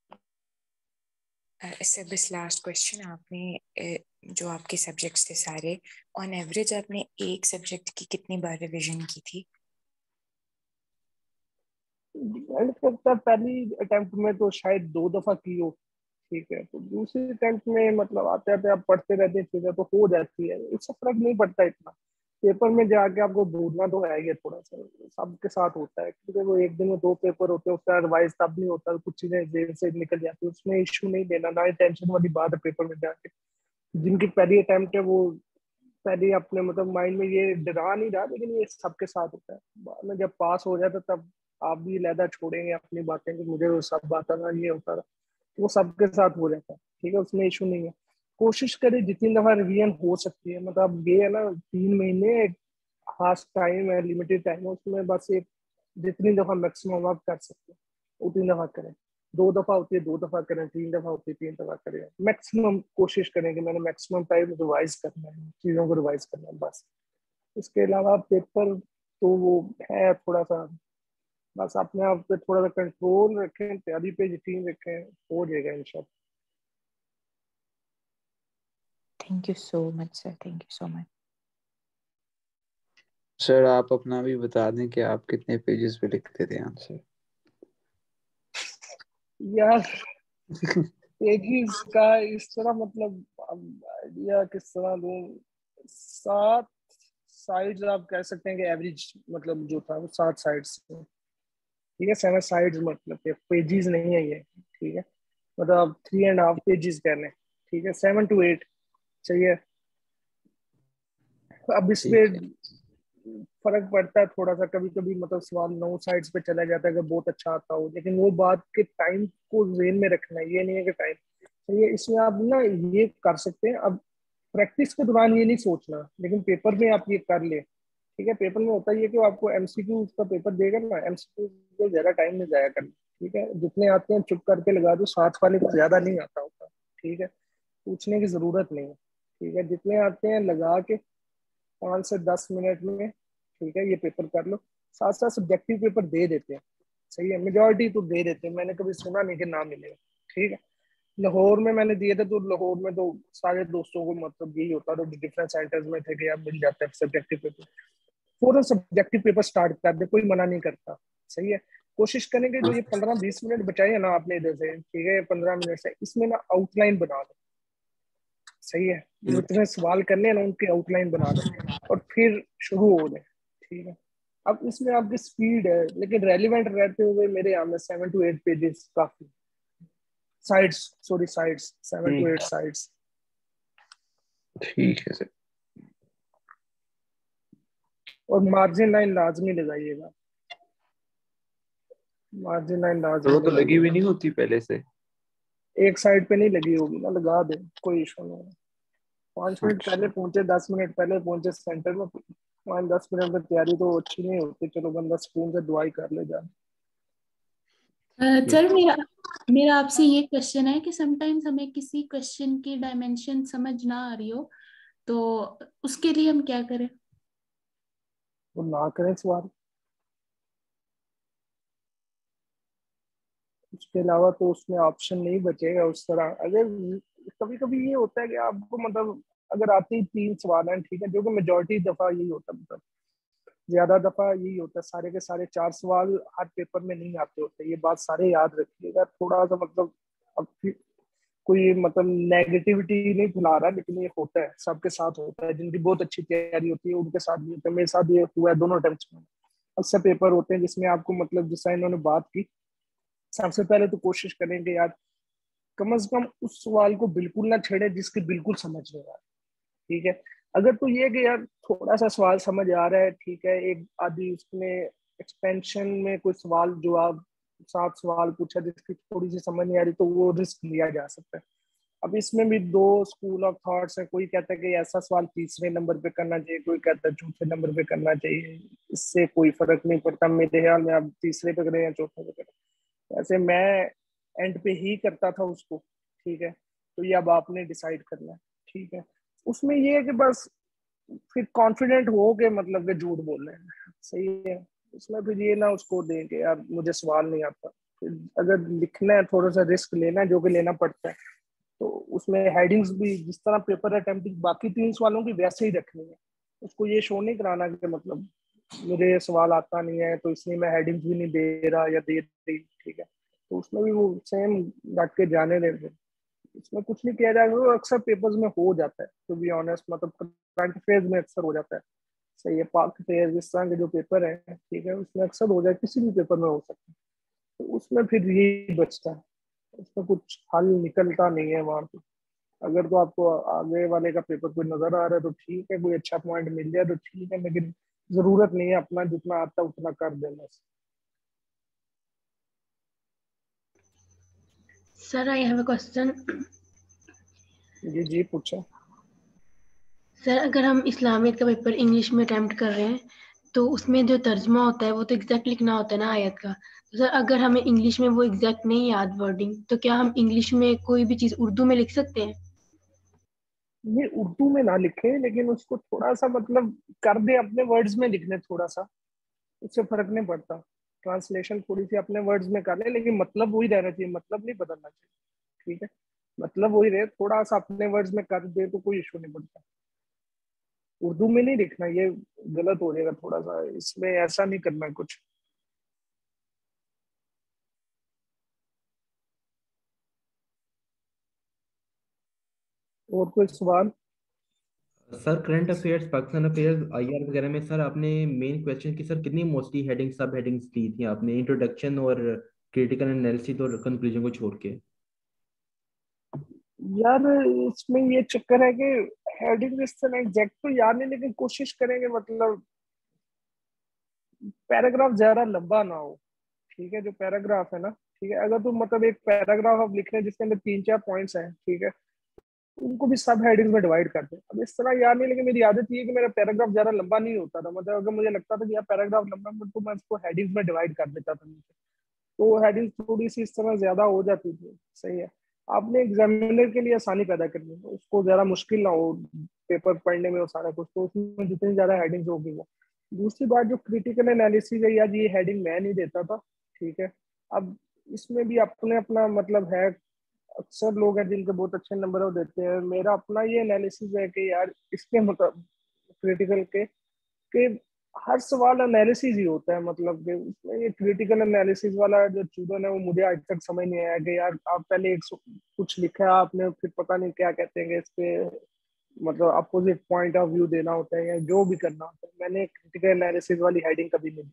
सर बस लास्ट क्वेश्चन, आपने जो आपके सब्जेक्ट्स थे सारे, ऑन एवरेज आपने एक सब्जेक्ट की कितनी बार रिवीजन की थी? डिपेंड करता है, पहली अटेम्प्ट में तो शायद 2 दफा की हो, ठीक है, तो दूसरे अटेम्प्ट में मतलब आते आते आप पढ़ते रहते हैं चीजें तो हो जाती है, इससे फर्क नहीं पड़ता इतना। पेपर में जाके आपको भूलना तो है ही थोड़ा सा, सबके साथ होता है, क्योंकि वो एक दिन में 2 पेपर होते हैं, उसका रिवाइज तब नहीं होता, कुछ चीजें जेल से निकल जाती है, उसमें इशू नहीं लेना, ना ही टेंशन वाली बात है पेपर में जाके। जिनकी पहली अटेम्प्ट है वो पहले अपने मतलब माइंड में ये डरा नहीं रहा, लेकिन ये सबके साथ होता है। बाद में जब पास हो जाता तब आप भी लहदा छोड़ेंगे अपनी बातें कि मुझे वो सब आता था, ये होता था, वो सबके साथ हो जाता है, ठीक है, उसमें इशू नहीं है। कोशिश करें जितनी दफा रिवीजन हो सकती है, मतलब ये है ना 3 महीने खास टाइम है, लिमिटेड टाइम है, उसमें बस एक जितनी दफा मैक्सिमम आप कर सकते हैं उतनी दफा करें। 2 दफा होती है 2 दफा करें, 3 दफा होती है 3 दफा करें, मैक्सिमम कोशिश करें कि मैंने मैक्सिमम टाइम रिवाइज करना है, चीज़ों को रिवाइज करना है बस। इसके अलावा पेपर तो वो है थोड़ा सा, बस अपने आप पे थोड़ा सा कंट्रोल रखें, तैयारी पे यकीन रखें, हो जाएगा इंशाल्लाह। Thank you so much sir, thank you so much. Sir आप अपना भी बता दें कि आप कितने पेजेस पे लिखते थे आंसर? यार पेजेस का इस तरह मतलब आइडिया किस तरह दूं, 7 साइड्स आप कह सकते हैं कि एवरेज मतलब जो था वो 7 साइड्स, ठीक है। 7 साइड्स मतलब पेजेस नहीं है ये, ठीक है। मतलब 3.5 पेजेस कहने, ठीक है। 7 to 8 चाहिए। अब इसमें ठीक है। फर्क पड़ता है थोड़ा सा, कभी कभी मतलब सवाल 9 साइड्स पे चला जाता है अगर बहुत अच्छा आता हो, लेकिन वो बात के टाइम को जेन में रखना है, ये नहीं है कि टाइम। तो ये इसमें आप ना ये कर सकते हैं। अब प्रैक्टिस के दौरान ये नहीं सोचना, लेकिन पेपर में आप ये कर ले, ठीक है। पेपर में होता ही है कि वो आपको एमसीक्यू का पेपर देगा ना, एमसीक्यू को ज्यादा टाइम में जाया करना, ठीक है। जितने आते हैं चुप करके लगा दो, साथ वाले को ज्यादा नहीं आता होता, ठीक है। पूछने की जरूरत नहीं है, ठीक है। जितने आते हैं लगा के 5 से 10 मिनट में, ठीक है, ये पेपर कर लो। साथ साथ सब्जेक्टिव पेपर दे देते हैं, सही है। मेजोरिटी तो दे देते हैं, मैंने कभी सुना नहीं कि ना मिलेगा, ठीक है। लाहौर में मैंने दिए थे, तो लाहौर में तो सारे दोस्तों को मतलब यही होता था, डिफरेंट सेंटर्स में थे कि यार मिल जाता है सब्जेक्टिव पेपर, पूरा सब्जेक्टिव पेपर स्टार्ट कर दे, कोई मना नहीं करता, सही है। कोशिश करेंगे जो हाँ ये 15-20 मिनट बचाए है ना आपने इधर से, ठीक है, 15 मिनट से, इसमें ना आउटलाइन बना दो, सही है। ठीक जितने सवाल करने हैं ना उनकी आउटलाइन बना दो और फिर शुरू हो जाए, ठीक है। अब इसमें आपकी स्पीड है, लेकिन रेलिवेंट रहते हुए मेरे यहाँ में 7 to 8 पेजेस काफी, sides, sorry sides, 7 to 8 sides. ठीक है सर। और मार्जिन लाइन लाजमी लगाइएगा, मार्जिन लाइन तो वो लाजमी तो लगी लगाइएगा। हुई नहीं होती पहले से। एक साइड पे नहीं लगी होगी ना, लगा दे, कोई इशू नहीं है। 5 मिनट अच्छा। पहले पहुंचे, 10 मिनट पहले पहुंचे सेंटर में, 5-10 मिनट में तैयारी तो अच्छी नहीं होती, चलो बंदा सुकून से दुआई कर ले जा। सर मेरा मेरा आपसे ये क्वेश्चन है कि समटाइम्स हमें किसी क्वेश्चन की डायमेंशन समझ ना आ रही हो, तो उसके लिए हम क्या करें? वो ना करें सवाल, उसके अलावा तो उसमें ऑप्शन नहीं बचेगा उस तरह। अगर कभी कभी ये होता है कि आपको मतलब अगर आते ही 3 सवाल हैं, ठीक है, जो कि मेजोरिटी दफा यही होता है, मतलब ज्यादा दफा यही होता है, सारे के सारे 4 सवाल हर पेपर में नहीं आते होते, ये बात सारे याद रखिएगा थोड़ा सा। मतलब अब कोई मतलब नेगेटिविटी नहीं फैला रहा, लेकिन ये होता है, सबके साथ होता है। जिनकी बहुत अच्छी तैयारी होती है उनके साथ भी होता है, मेरे साथ ये हुआ है दोनों अटेम्प्ट्स में। अक्सर पेपर होते हैं जिसमें आपको मतलब जिससे इन्होंने बात की, सबसे पहले तो कोशिश करेंगे यार कम से कम उस सवाल को बिल्कुल ना छेड़े जिसकी बिल्कुल समझ नहीं आ रहा, ठीक है। अगर तो ये कि यार थोड़ा सा सवाल समझ आ रहा है, ठीक है, एक आदि उसमें एक्सपेंशन में कोई सवाल जो आप 7 सवाल पूछा जिसकी थोड़ी सी समझ नहीं आ रही, तो वो रिस्क लिया जा सकता है। अब इसमें भी 2 स्कूल ऑफ थॉट्स है, कोई कहता है कि ऐसा सवाल तीसरे नंबर पे करना चाहिए, कोई कहता है चौथे नंबर पे करना चाहिए, इससे कोई फर्क नहीं पड़ता मेरे ख्याल में। आप तीसरे पे करें या चौथे पे करें, ऐसे मैं एंड पे ही करता था उसको, ठीक है। तो ये अब आपने डिसाइड करना है, ठीक है। उसमें ये है कि बस फिर कॉन्फिडेंट हो के मतलब कि झूठ बोल रहे हैं, सही है। उसमें फिर ये ना उसको दें कि यार मुझे सवाल नहीं आता। फिर अगर लिखना है, थोड़ा सा रिस्क लेना है जो कि लेना पड़ता है, तो उसमें हेडिंग्स भी जिस तरह पेपर अटेम्प्टिंग बाकी 3 सवालों की वैसे ही रखनी है। उसको ये शो नहीं कराना कि मतलब मुझे सवाल आता नहीं है तो इसलिए मैं हेडिंग्स भी नहीं दे रहा या दे रही, ठीक है। तो उसमें भी वो सेम रख के जाने देंगे, इसमें कुछ नहीं किया जाएगा। वो अक्सर पेपर्स में हो जाता है, टू बी ऑनेस्ट, मतलब करंट अफेयर्स में अक्सर हो जाता है, सही है। पाक अफेयर्स इस तरह के जो पेपर है, ठीक है, उसमें अक्सर हो जाए, किसी भी पेपर में हो सकता है। तो उसमें फिर यही बचता है, उसमें कुछ हल निकलता नहीं है वहां पे। अगर तो आपको आगे वाले का पेपर कोई नजर आ रहा है तो ठीक है, कोई अच्छा पॉइंट मिल जाए तो ठीक है, लेकिन जरूरत नहीं है अपना जितना आता है उतना कर देना। Sir, I have a question. जी जी पूछो। सर अगर हम इस्लामियत का पेपर इंग्लिश में अटेम्प्ट कर रहे हैं तो उसमें जो तर्जमा होता है वो तो एग्जैक्ट लिखना होता है ना आयत का। तो सर अगर हमें इंग्लिश में वो एग्जैक्ट नहीं याद वर्डिंग, तो क्या हम इंग्लिश में कोई भी चीज उर्दू में लिख सकते हैं? ये उर्दू में ना लिखे, लेकिन उसको थोड़ा सा मतलब कर दे, अपने वर्ड्स में लिखने थोड़ा सा, उससे फर्क नहीं पड़ता। ट्रांसलेशन थोड़ी सी अपने वर्ड्स में कर ले, लेकिन मतलब वही रहना चाहिए, मतलब नहीं बदलना चाहिए, ठीक है। मतलब वही रहे, थोड़ा सा अपने वर्ड्स में कर दे तो कोई इशू नहीं पड़ता। उर्दू में नहीं लिखना, ये गलत हो जाएगा थोड़ा सा, इसमें ऐसा नहीं करना कुछ। और कोई सवाल? Sir current affairs, Pakistan affairs, IR वगैरह में सर आपने मेन क्वेश्चन की सर कितनी मोस्टली हेडिंग सब हेडिंग्स दी थी आपने, इंट्रोडक्शन और क्रिटिकल एनालिसिस और कंक्लूजन को छोड़ के? यार इसमें ये चक्कर है कि हेडिंग इस तरह एग्जैक्ट तो याद नहीं, लेकिन कोशिश करेंगे मतलब पैराग्राफ ज्यादा लंबा ना हो। ठीक है, जो पैराग्राफ है ना, ठीक है, अगर तुम मतलब एक पैराग्राफ आप लिख रहे हैं जिसके अंदर 3-4 पॉइंट्स हैं, ठीक है, उनको भी सब हेडिंग्स में डिवाइड कर दे। अब इस तरह याद नहीं, लेकिन मेरी आदत ये है कि मेरा पैराग्राफ ज्यादा लंबा नहीं होता था। मतलब अगर मुझे लगता था कि यार पैराग्राफ लंबा है तो मैं उसको हेडिंग्स में डिवाइड कर देता था नीचे, तो हेडिंग थोड़ी सी इस तरह ज्यादा हो जाती थी। सही है, आपने एग्जामिनर के लिए आसानी पैदा करनी है, उसको ज्यादा मुश्किल ना हो पेपर पढ़ने में वो सारा कुछ, तो उसमें जितनी ज्यादा हेडिंग्स होगी वो। दूसरी बात, जो क्रिटिकल एनालिसिस है यार, ये हेडिंग मैं नहीं देता था। ठीक है, अब इसमें भी अपने अपना मतलब है, अक्सर लोग हैं जिनके बहुत अच्छे नंबर वो देते हैं। मेरा अपना ये एनालिसिस है कि यार इसके मतलब क्रिटिकल के हर सवाल एनालिसिस ही होता है। मतलब कि उसमें ये क्रिटिकल एनालिसिस वाला जो चूड़न है वो मुझे आज तक समझ नहीं आया कि यार आप पहले एक कुछ लिखा है आपने, फिर पता नहीं क्या कहते हैं इस पे, मतलब अपोजिट पॉइंट ऑफ व्यू देना होता है या जो भी करना होता है। मैंने क्रिटिकल एनालिसिस वाली हेडिंग कभी नहीं दी।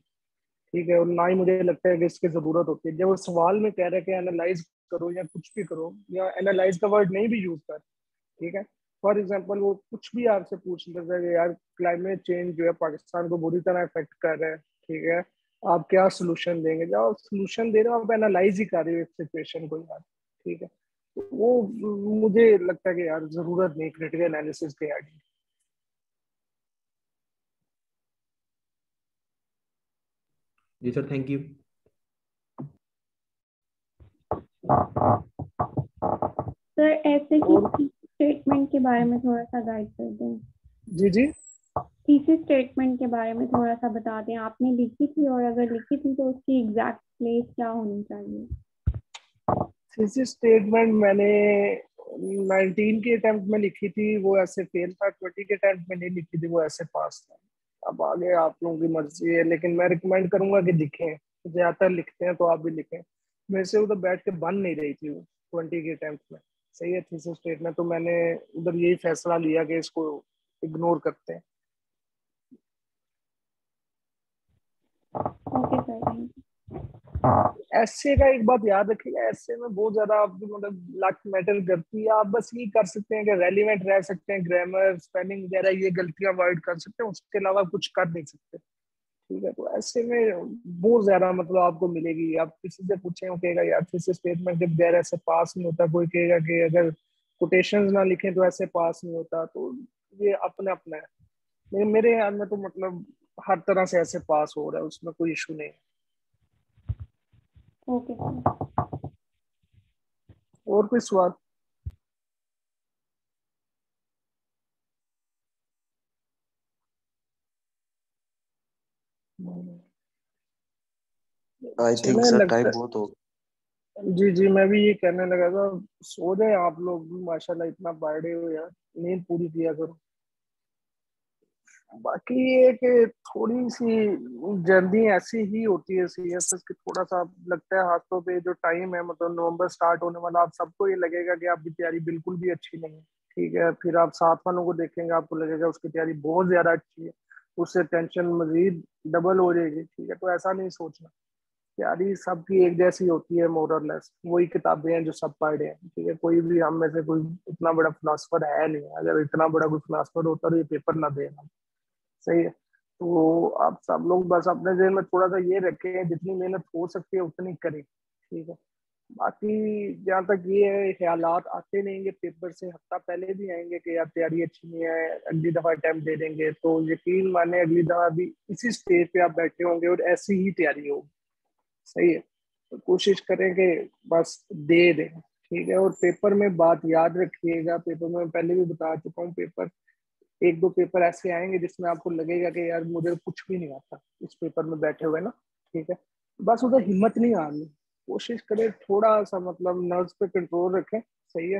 ठीक है, और ना ही मुझे लगता है कि इसकी जरूरत होती है। जब वो सवाल में कह रहे हैं कि एनालाइज करो या कुछ भी करो, या एनालाइज का वर्ड नहीं भी यूज कर, ठीक है, फॉर एग्जाम्पल वो कुछ भी आपसे पूछ लेता है कि यार क्लाइमेट चेंज जो है पाकिस्तान को बुरी तरह इफेक्ट कर रहा है, ठीक है, आप क्या सोल्यूशन देंगे? जब आप सोल्यूशन दे रहे हो आप एनालाइज ही कर रहे हो एक सिचुएशन को यार। ठीक है, तो वो मुझे लगता है कि यार जरूरत नहीं क्रिटिकल एनालिसिस के यार। जी सर, थैंक यू। सर ऐसे की स्टेटमेंट के बारे में थोड़ा सा गाइड कर दें। जी जी, थीसिस स्टेटमेंट के बारे में थोड़ा सा बता दें, आपने लिखी थी और अगर लिखी थी तो उसकी एग्जैक्ट प्लेस क्या होनी चाहिए? थीसिस स्टेटमेंट मैंने 19 के अटेम्प्ट में लिखी थी, वो ऐसे फेल था। 20 के अटेम्प्ट में नहीं लिखी थी, वो ऐसे पास था। अब आगे आप लोगों की मर्जी है, लेकिन मैं रिकमेंड करूंगा कि लिखें। ज्यादातर लिखते हैं तो आप भी लिखें। मेरे से उधर बैठ के बन नहीं रही थी वो 20 के अटेम्प्ट में। सही है, थीसिस स्टेटमेंट तो मैंने उधर यही फैसला लिया कि इसको इग्नोर करते हैं। Okay sir, thank you. ऐसे का एक बात याद रखिएगा, ऐसे में बहुत ज्यादा आपकी मतलब लक मैटर करती है। आप बस ये कर सकते हैं कि रेलिवेंट रह सकते हैं, ग्रामर स्पेलिंग वगैरह ये गलतियां अवॉइड कर सकते हैं, उसके अलावा कुछ कर नहीं सकते। ठीक है, तो ऐसे में बहुत ज्यादा मतलब आपको मिलेगी। आप किसी से पूछे हो कहेगा यार थीसिस स्टेटमेंट के बगैर ऐसे पास नहीं होता, कोई कहेगा कि अगर कोटेशंस ना लिखें तो ऐसे पास नहीं होता। तो ये अपना अपना है। मेरे ख्याल में तो मतलब हर तरह से ऐसे पास हो रहा है, उसमें कोई इशू नहीं है। Okay sir. और कोई सवाल? आई थिंक चलने सर लगता टाइम है। बहुत हो जी जी, मैं भी ये कहने लगा था, सो जाए आप लोग भी, माशाल्लाह इतना पढ़ हो यार, नींद पूरी किया करो। बाकी ये कि थोड़ी सी जर्नी ऐसी ही होती है सीएसएस की, थोड़ा सा लगता है हाथों पे जो टाइम है, मतलब नवंबर स्टार्ट होने वाला, आप सबको ये लगेगा कि आपकी तैयारी बिल्कुल भी अच्छी नहीं है। ठीक है, फिर आप साथ वालों को देखेंगे आपको लगेगा उसकी तैयारी बहुत ज्यादा अच्छी है, उससे टेंशन मजीद डबल हो जाएगी। ठीक है, तो ऐसा नहीं सोचना। तैयारी सबकी एक जैसी होती है, मोर और लेस वही किताबें हैं जो सब पढ़ रहे हैं। ठीक है, कोई भी हम में से कोई इतना बड़ा फिलोसफर है नहीं, अगर इतना बड़ा कोई फिलोसफर होता तो ये पेपर ना देना। सही है, तो आप सब लोग बस अपने जेल में थोड़ा सा ये रखें, जितनी मेहनत हो सकती है उतनी करें। ठीक है, बाकी जहाँ तक ये है, ख्यालात आते रहेंगे पेपर से, हफ्ता पहले भी आएंगे कि यार तैयारी अच्छी नहीं है, अगली दफा अटेम्प्ट दे देंगे, तो यकीन माने अगली दफा भी इसी स्टेज पे आप बैठे होंगे और ऐसी ही तैयारी होगी। सही है, तो कोशिश करें कि बस दे दें। ठीक है, और पेपर में बात याद रखिएगा, पेपर में पहले भी बता चुका हूँ, पेपर एक दो पेपर ऐसे आएंगे जिसमें आपको लगेगा कि यार मुझे कुछ भी नहीं आता इस पेपर में बैठे हुए ना। ठीक है, बस उधर हिम्मत नहीं हारनी, कोशिश करें थोड़ा सा मतलब नर्व्स पे कंट्रोल रखें। सही है,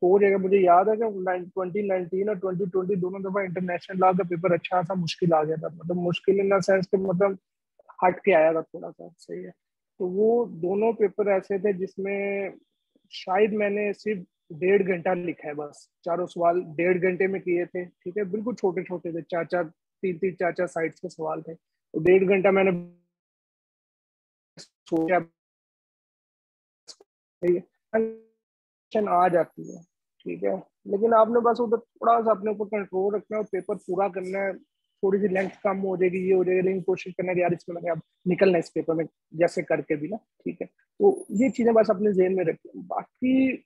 हो जाएगा। मुझे याद है कि 2019 और 2020 दोनों दफा इंटरनेशनल लॉ का पेपर अच्छा सा मुश्किल आ गया था, मतलब मुश्किल इन द सेंस के मतलब हट के आया था थोड़ा सा। सही है, तो वो दोनों पेपर ऐसे थे जिसमें शायद मैंने सिर्फ 1.5 घंटा लिखा है बस, चारों सवाल 1.5 घंटे में किए थे, ठीक है, बिल्कुल छोटे छोटे थे, 4-4 साइड्स के सवाल थे, तो 1.5 घंटा मैंने सोचा, टेंशन आ जाती है, ठीक है, लेकिन आपने बस उधर थोड़ा सा अपने ऊपर कंट्रोल रखना है और पेपर पूरा करना है। थोड़ी सी लेंथ कम हो जाएगी, ये हो जाएगी, लेकिन कोशिश करना है यार इसमें लगे अब निकलना है इस पेपर में जैसे करके भी ना, ठीक है। तो ये चीजें बस अपने जेहन में रखें, बाकी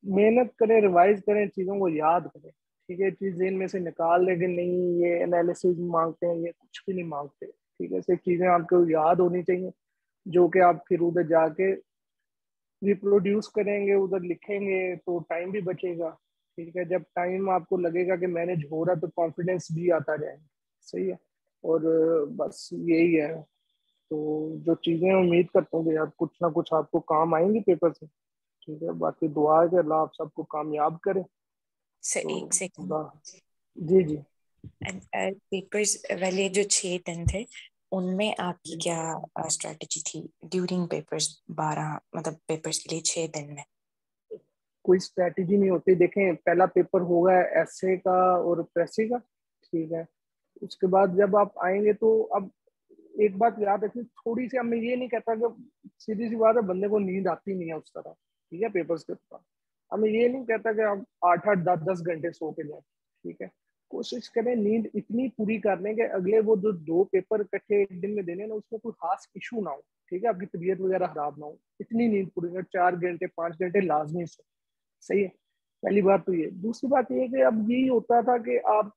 मेहनत करें, रिवाइज करें, चीजों को याद करें, ठीक है, चीज जेहन में से निकाल लेंगे नहीं, ये एनालिसिस मांगते हैं, ये कुछ भी नहीं मांगते, ठीक है, सिर्फ चीजें आपको याद होनी चाहिए जो कि आप फिर उधर जाके रिप्रोड्यूस करेंगे, उधर लिखेंगे तो टाइम भी बचेगा, ठीक है। जब टाइम आपको लगेगा कि मैनेज हो रहा तो कॉन्फिडेंस भी आता जाएगा, सही है। और बस यही है, तो जो चीजें उम्मीद करता हूँ कि यार कुछ ना कुछ आपको काम आएंगी पेपर से, ठीक है, बाकी दुआ है कि अल्लाह आप सबको कामयाब करे। सर तो एक सेकंड, जी जी पेपर्स वाले जो 6 दिन थे उनमें आपकी क्या स्ट्रेटजी थी ड्यूरिंग पेपर्स 12 मतलब पेपर्स के लिए 6 दिन में? कोई स्ट्रेटजी नहीं होती, देखें पहला पेपर होगा एसे का और प्रेसी का, ठीक है, उसके बाद जब आप आएंगे तो अब एक बात याद रखनी थोड़ी सी, अब मैं ये नहीं कहता कि सीधी सी बात है बंदे को नींद आती नहीं है उस तरह, ठीक है, पेपर्स के बाद अब मैं ये नहीं कहता कि आप 8-8 10 घंटे सो के जाए, ठीक है, कोशिश करें नींद इतनी पूरी कर लें कि अगले वो जो 2 पेपर इकट्ठे एक दिन में देने ना उसमें कोई खास इशू ना हो, ठीक है, आपकी तबीयत वगैरह खराब ना हो, इतनी नींद पूरी कर, 4 घंटे 5 घंटे लाजमी सो, सही है। पहली बात तो ये, दूसरी बात ये है कि अब यही होता था कि आप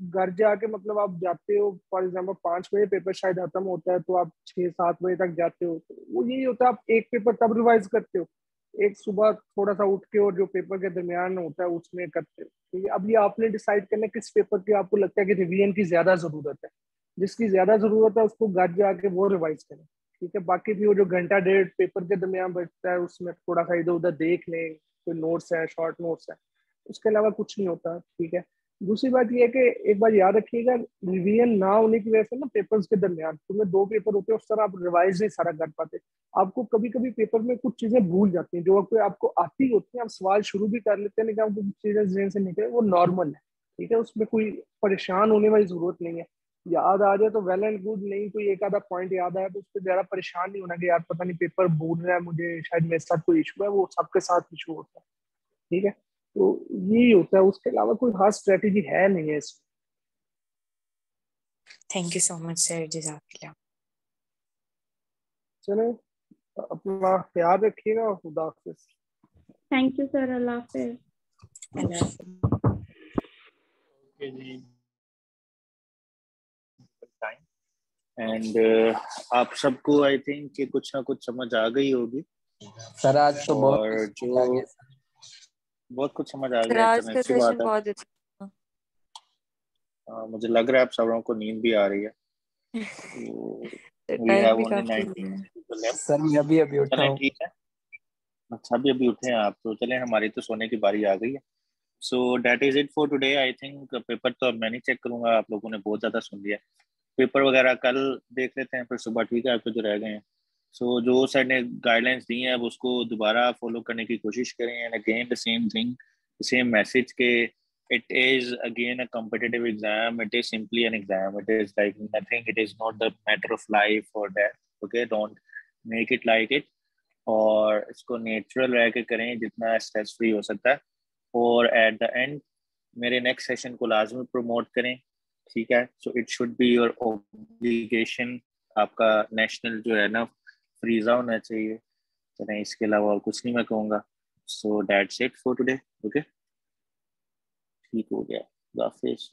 घर जाके मतलब आप जाते हो, फॉर एग्जाम्पल 5 बजे पेपर शायद खत्म होता है तो आप 6-7 बजे तक जाते हो, तो वो यही होता है आप एक पेपर तब रिवाइज करते हो, एक सुबह थोड़ा सा उठ के और जो पेपर के दरमियान होता है उसमें करते हो, ठीक है। अब ये आपने डिसाइड करना किस पेपर की आपको लगता है कि रिवीजन की ज्यादा जरूरत है, जिसकी ज्यादा जरूरत है उसको घर जाके वो रिवाइज करें, ठीक है। बाकी भी वो जो घंटा 1.5 पेपर के दरमियान बचता है उसमें थोड़ा सा इधर उधर देख लें, कोई नोट्स है, शॉर्ट नोट्स है, उसके अलावा कुछ नहीं होता, ठीक है। दूसरी बात यह है कि एक बार याद रखिएगा, रिवीजन ना होने की वजह से ना पेपर्स के दरमियान तुम्हें 2 पेपर होते हैं उस तरह आप रिवाइज नहीं सारा कर पाते, आपको कभी कभी पेपर में कुछ चीजें भूल जाती हैं जो आपको आती होती हैं, आप सवाल शुरू भी कर लेते हैं लेकिन आपको कुछ चीजें जहन से निकले, वो नॉर्मल है, ठीक है, उसमें कोई परेशान होने वाली जरूरत नहीं है। याद आ जाए तो वेल एंड गुड, नहीं कोई एक आधा पॉइंट याद आया तो उस पर ज्यादा परेशान नहीं होना कि यार पता नहीं पेपर भूल रहा है मुझे, शायद मेरे साथ कोई इशू है, वो सबके साथ इशू होता है, ठीक है। तो यही होता है, उसके अलावा कोई खास स्ट्रेटेजी है नहीं है इसमें। Thank you so much sir, जज़ाकल्लाह। चले, अपना ख्याल रखिएगा, खुदा हाफिज। थैंक यू सर, अल्लाह हाफिज। ओके जी, एंड आप सबको आई थिंक कि कुछ ना कुछ समझ आ गई होगी सर। आज तो और जो बहुत कुछ समझ आ गया, आज चलो का अच्छी बात सेशन है। बहुत अच्छा मुझे लग रहा है आप सबों को नींद भी आ रही है। वी टाइम हैव भी ओनली काफी 19 people left। सर मैं अभी उठा चलें हूँ। ठीक है, अच्छा अभी उठे हैं आप, तो चलें हमारी तो सोने की बारी आ गई है। So that is it for today. I think paper तो अब मैं नहीं चेक करूंगा, आप लोगों ने बहुत ज़्यादा सुन लिया। पेपर वगैरह कल देख लेते हैं, फिर सुबह, ठीक है, आपके जो रह गए हैं। सो जो सर ने गाइडलाइंस दी हैं अब उसको दोबारा फॉलो करने की कोशिश करें, and again the same thing, same message के it is again a competitive exam, it is simply an exam, it is like nothing, it is not the matter of life or death, okay, don't make it like it, और इसको natural रह के करें जितना stress free हो सकता है, और एट द एंड मेरे नेक्स्ट सेशन को लाजमी प्रमोट करें, ठीक है। So it should be your obligation, आपका नेशनल जो है ना फ्रीजा होना चाहिए, तो नहीं, इसके अलावा और कुछ नहीं मैं कहूँगा। So that's it for today, okay, ठीक हो गया, हाफिज।